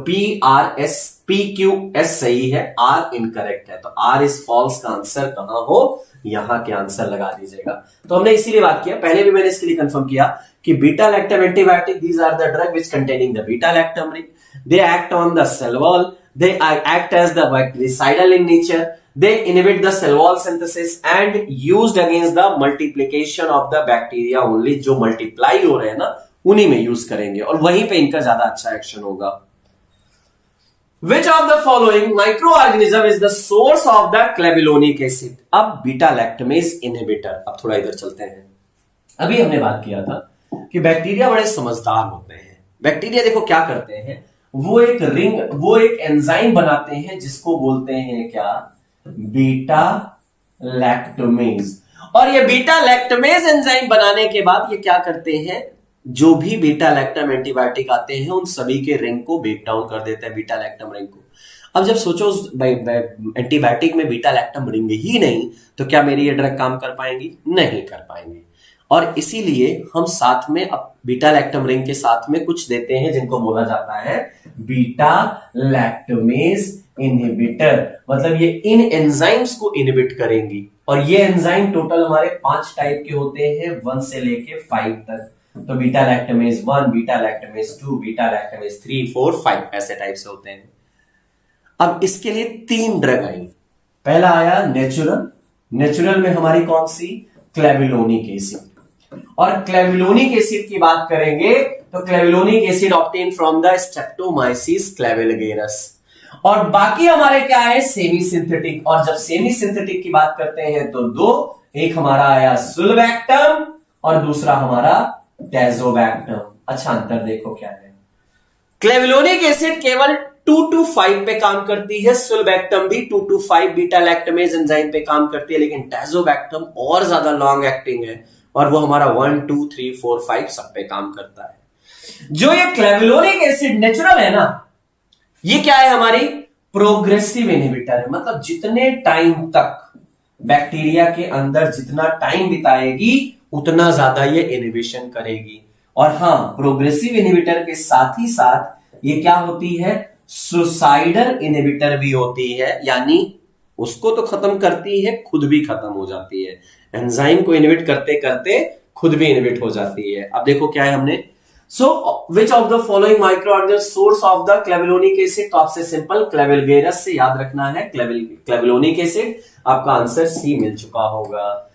PQS सही है, R इनकरेक्ट है। तो R इज फॉल्स का आंसर कहां हो? यहां के आंसर लगा दीजिएगा। तो हमने इसीलिए बात किया, पहले भी मैंने इसके लिए कंफर्म किया कि beta lactam antibiotic, these are the drug which containing the beta lactam ring, they act on the cell wall, they act as the bactericidal in nature, they inhibit the cell wall synthesis and used against the multiplication of the bacteria only। जो multiply हो रहे हैं ना उन्हीं में use करेंगे और वहीं पे इनका ज्यादा अच्छा एक्शन होगा। Which of the following microorganism is the source of the clavulanic acid? अब बीटा लैक्टमेज इनहिबिटर, अब थोड़ा इधर चलते हैं। अभी हमने बात किया था कि बैक्टीरिया बड़े समझदार होते हैं। बैक्टीरिया देखो क्या करते हैं, वो एक एंजाइम बनाते हैं जिसको बोलते हैं क्या? Beta lactamase. और ये बीटा लैक्टमेज एंजाइम बनाने के बाद ये क्या करते हैं, जो भी बीटा लैक्टम एंटीबायोटिक आते हैं उन सभी के रिंग को ब्रेक डाउन कर देते हैं, बीटा लैक्टम रिंग को। अब जब सोचो उस एंटीबायोटिक में बीटा लैक्टम रिंग ही नहीं, तो क्या मेरी ये ड्रग काम कर पाएंगी? नहीं कर पाएंगे। और इसीलिए हम साथ में अब बीटा लैक्टम रिंग के साथ में कुछ देते हैं जिनको बोला जाता है बीटा लैक्टमेज इनहिबिटर। मतलब ये इन एंजाइम्स को इनहिबिट करेंगी। और ये एंजाइम टोटल हमारे 5 टाइप के होते हैं, 1 से लेके 5 तक। तो beta lactamase 1, beta lactamase 2, beta lactamase 3, 4, 5 ऐसे टाइप से होते हैं। अब इसके लिए 3 ड्रग आई। पहला आया नेचुरल में हमारी कौन सी? क्लेविलोनिक एसिड। और क्लेविलोनिक एसिड की बात करेंगे तो clavulanic acid obtain from the streptomyces clavuligerus. और बाकी हमारे क्या है? Semi synthetic. और जब सेमी सिंथेटिक की बात करते हैं तो 2, एक हमारा आया सुलबैक्टम और दूसरा हमारा डेजोबैक्टम। अच्छा अंतर देखो क्या है, क्लेविलोनिक एसिड केवल 2 to 5 पे काम करती है, सुलबैक्टम भी 2 to 5 बीटा लैक्टमेज एंजाइम पे काम करती है, लेकिन डेजोबैक्टम और ज्यादा लॉन्ग एक्टिंग है और वो हमारा 1, 2, 3, 4, 5 सब पे काम करता है। जो ये क्लेविलोनिक एसिड नेचुरल है ना, ये क्या है? हमारी प्रोग्रेसिव इनहिबिटर है। मतलब जितने टाइम तक बैक्टीरिया के अंदर जितना टाइम बिताएगी उतना ज्यादा ये इनहिबिशन करेगी। और हां, प्रोग्रेसिव इनहिबिटर के साथ ही साथ ये क्या होती है? सुसाइडल इनहिबिटर भी होती है। यानी उसको तो खत्म करती है, खुद भी खत्म हो जाती है। एंजाइम को इनहिबिट करते करते खुद भी इनहिबिट हो जाती है। अब देखो क्या है हमने, so which of the following microorganism source of the clavulanic acid? तो आपसे सिंपल क्लेविलगेरस से याद रखना है क्लेविलोनिक एसिड। आपका आंसर सी मिल चुका होगा।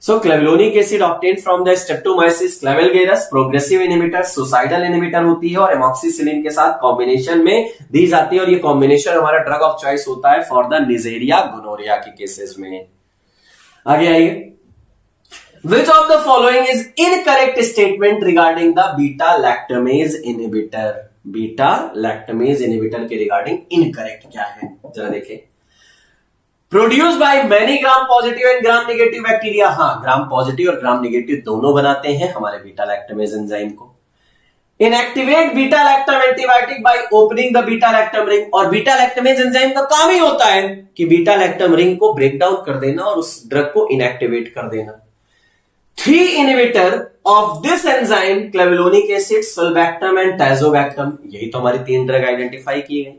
So clavulanic acid obtain from the streptomyces clavuligerus, progressive inhibitor, suicidal inhibitor होती है और एमॉक्सिसिलिन के साथ कॉम्बिनेशन में दी जाती है। और ये कॉम्बिनेशन हमारा ड्रग ऑफ चॉइस होता है फॉर द निजेरिया गोनोरिया के केसेस में। आगे आइए, Which of the following is incorrect statement regarding the beta lactamase inhibitor? Beta lactamase inhibitor के रिगार्डिंग इनकरेक्ट क्या है जरा देखें। Produce by many gram positive and gram negative bacteria. हाँ, ग्राम पॉजिटिव और ग्राम नेगेटिव दोनों बनाते हैं हमारे बीटा लैक्टमेज एंजाइम को। Inactivate beta lactam antibiotic by opening the beta lactam ring. और बीटा लैक्टमेज एंजाइम का काम ही होता है कि बीटा लैक्टम रिंग को ब्रेक डाउन कर देना और उस ड्रग को इनएक्टिवेट कर देना। 3 inhibitor of this enzyme clavulanic acid, sulbactam and tazobactam. यही तो हमारी 3 ड्रग आइडेंटिफाई की गई।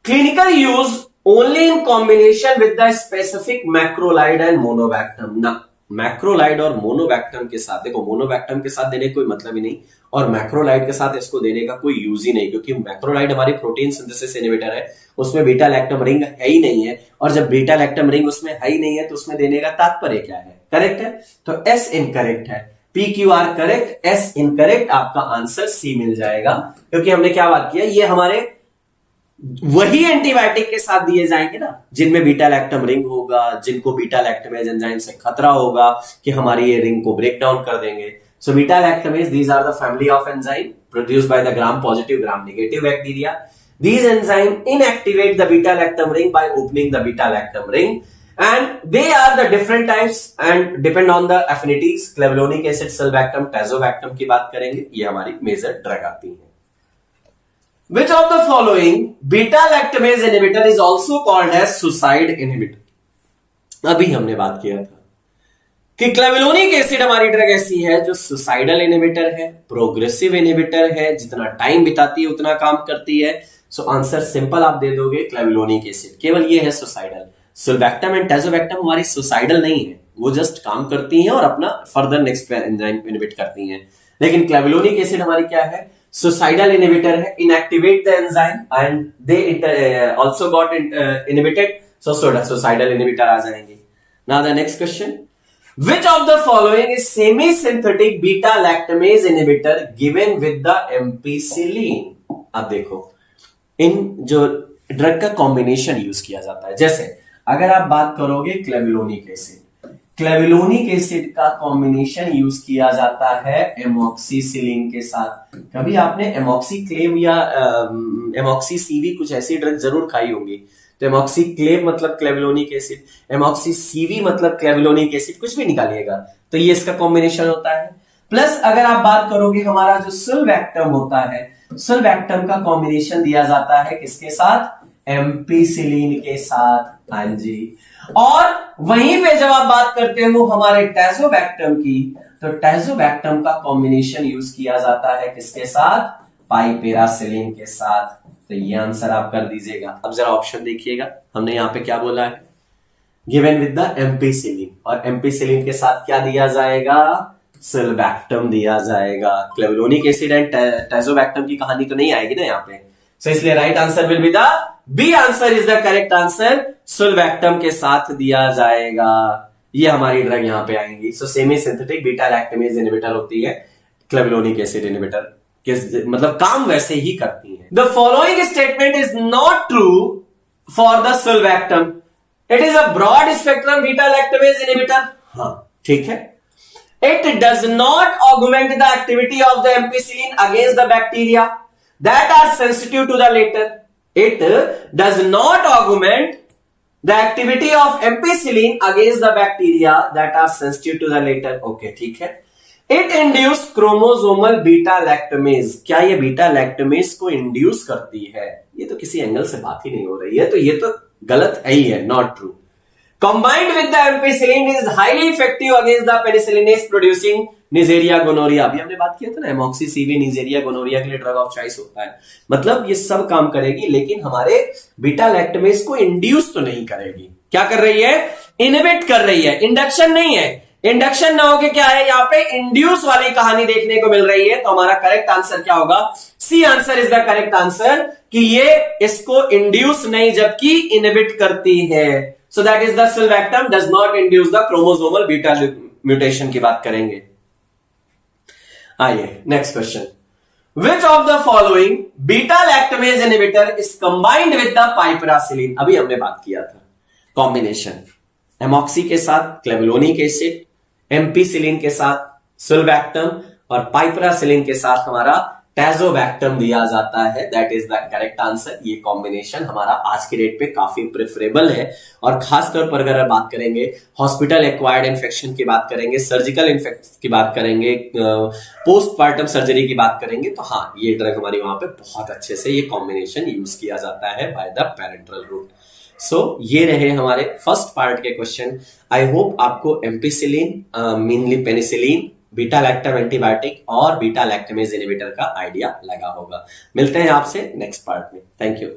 Clinical use only in combination with the specific macrolide and monobactam. ना, मैक्रोलाइड और मोनोबैक्टम के साथ, देखो मोनोबैक्टम के साथ देने कोई मतलब ही नहीं और मैक्रोलाइड के साथ इसको देने का कोई यूज ही नहीं, क्योंकि मैक्रोलाइड हमारी प्रोटीन सिंथेसिस इनहिबिटर है, उसमें बीटा लैक्टम रिंग है ही नहीं है। और जब बीटा लैक्टम रिंग उसमें है ही नहीं है तो उसमें देने का तात्पर्य क्या है? करेक्ट है, तो एस इनकरेक्ट है। PQR correct, S incorrect. आपका आंसर सी मिल जाएगा, क्योंकि हमने क्या बात किया, ये हमारे वही एंटीबायोटिक के साथ दिए जाएंगे ना जिनमें बीटा लैक्टम रिंग होगा, जिनको बीटा लैक्टमेज एंजाइम से खतरा होगा कि हमारी ये रिंग को ब्रेक डाउन कर देंगे. So beta lactamase, these are the family of enzyme produced by the gram positive gram negative bacteria. These enzymes inactivate the beta lactam ring by opening the beta lactam ring, and they are the different types and depend on the affinities. Clavulanic acid, sulbactam, tazobactam की बात करेंगे, ये हमारी major drug आती है. Which of the following beta lactamase inhibitor is also called as suicide inhibitor? अभी हमने बात किया था कि क्लेविलोनिक एसिड हमारी ड्रग ऐसी है जो सुसाइडल इनहिबिटर है, प्रोग्रेसिव इनहिबिटर है, जितना टाइम बिताती है उतना काम करती है. सो आंसर सिंपल आप दे दोगे क्लेविलोनिक एसिड. केवल ये है सुसाइडल. सुल्बैक्टम एंड टैजोबैक्टम हमारी सुसाइडल नहीं है, वो जस्ट काम करती हैं और अपना फर्दर नेक्स्ट एंजाइम इनहिबिट करती हैं. लेकिन क्लेविलोनिक एसिड हमारी क्या है? सुसाइडल इनहिबिटर है. Inactivate the enzyme and they also got inhibited, so suicidal inhibitor आ जाएंगे. Now the next question, which of the following is semi-synthetic beta lactamase inhibitor given with the ampicillin? अब देखो इन जो drug का combination use किया जाता है, जैसे अगर आप बात करोगे क्लेविलोनिक एसिड, क्लेविलोनिक एसिड का कॉम्बिनेशन यूज किया जाता है एमॉक्सीसिलिन के साथ. कभी आपने एमॉक्सीक्लेव या एमॉक्सीसीवी कुछ ऐसी ड्रग जरूर खाई होगी. तो एमॉक्सीक्लेव मतलब क्लेविलोनिक एसिड, एमॉक्सीसीवी मतलब क्लेविलोनिक एसिड, कुछ भी निकालिएगा तो ये इसका कॉम्बिनेशन होता है. प्लस अगर आप बात करोगे हमारा जो सुल्बैक्टम होता है, सुल्बैक्टम का कॉम्बिनेशन दिया जाता है किसके साथ? एम्पिसिलिन के साथ. हाँ जी. और वहीं पे जब आप बात करते हो हमारे टैजोबैक्टम की, तो टैजोबैक्टम का कॉम्बिनेशन यूज किया जाता है किसके साथ? पाइपेरासिलिन के साथ. तो ये आंसर आप कर दीजिएगा. अब जरा ऑप्शन देखिएगा, हमने यहां पे क्या बोला है? गिवन विद द एम्पिसिलिन, और एम्पिसिलिन के साथ क्या दिया जाएगा? सुल्बैक्टम दिया जाएगा. क्लेविलोनिक एसिड एंड टैजोबैक्टम की कहानी तो नहीं आएगी ना यहाँ पे. सो इसलिए right answer will be the B. Answer is the correct answer. Sulbactam के साथ दिया जाएगा. ये हमारी ड्रग यहाँ पे आएंगी. So semi synthetic beta lactamase inhibitor होती है, क्लेविलोनिक एसिड इनहिबिटर मतलब काम वैसे ही करती है. The following statement is not true for the sulbactam. It is a broad spectrum beta lactamase inhibitor. हाँ ठीक है. It does not augment the activity of the ampicillin against the bacteria that are sensitive to the latter. It does not augment the activity of ampicillin against the bacteria that are sensitive to the latter. Okay ठीक है. It induce chromosomal beta lactamase. क्या ये beta lactamase को induce करती है? ये तो किसी एंगल से बात ही नहीं हो रही है, तो ये तो गलत है ही है, not true. Combined with the ampicillin is highly effective against the penicillinase producing Neisseria gonorrhea. अभी हमने बात किया था ना, एमॉक्सीसीवी Neisseria gonorrhea के लिए ड्रग ऑफ चॉइस होता है. मतलब ये सब काम करेगी, लेकिन हमारे बीटा लैक्टमेज को इंड्यूस तो नहीं करेगी. क्या कर रही है? इनहिबिट कर रही है. इंडक्शन नहीं है. इंडक्शन ना होके क्या है यहाँ पे? इंड्यूस वाली कहानी देखने को मिल रही है. तो हमारा करेक्ट आंसर क्या होगा? C answer is the correct answer, कि ये इसको इंड्यूस नहीं जबकि इनहिबिट करती है. So that is the sulbactam does not induce the chromosomal beta mutation की बात करेंगे. आइए next question. Which of the following beta lactamase inhibitor is combined with the piperacillin? अभी हमने बात किया था कॉम्बिनेशन एमॉक्सी के साथ क्लेविलोनिक एसिड, एम्पिसिलिन के साथ सुल्बैक्टम और पाइपरासिलिन के साथ हमारा टैजोबैक्टम दिया जाता है. That is the correct answer. ये कॉम्बिनेशन हमारा आज के डेट पे काफी प्रेफरेबल है, और खासतौर पर अगर बात करेंगे हॉस्पिटल एक्वायर्ड इन्फेक्शन की बात करेंगे, सर्जिकल इन्फेक्शन की बात करेंगे, पोस्टमार्टम सर्जरी की बात करेंगे, तो हाँ ये ड्रग हमारी वहां पे बहुत अच्छे से ये कॉम्बिनेशन यूज किया जाता है बाय द पैरेंटल रूट. सो ये रहे हमारे फर्स्ट पार्ट के क्वेश्चन. आई होप आपको ampicillin, mainly penicillin, beta lactam antibiotic और बीटा लैक्टमेज इनहिबिटर का आइडिया लगा होगा. मिलते हैं आपसे नेक्स्ट पार्ट में. Thank you.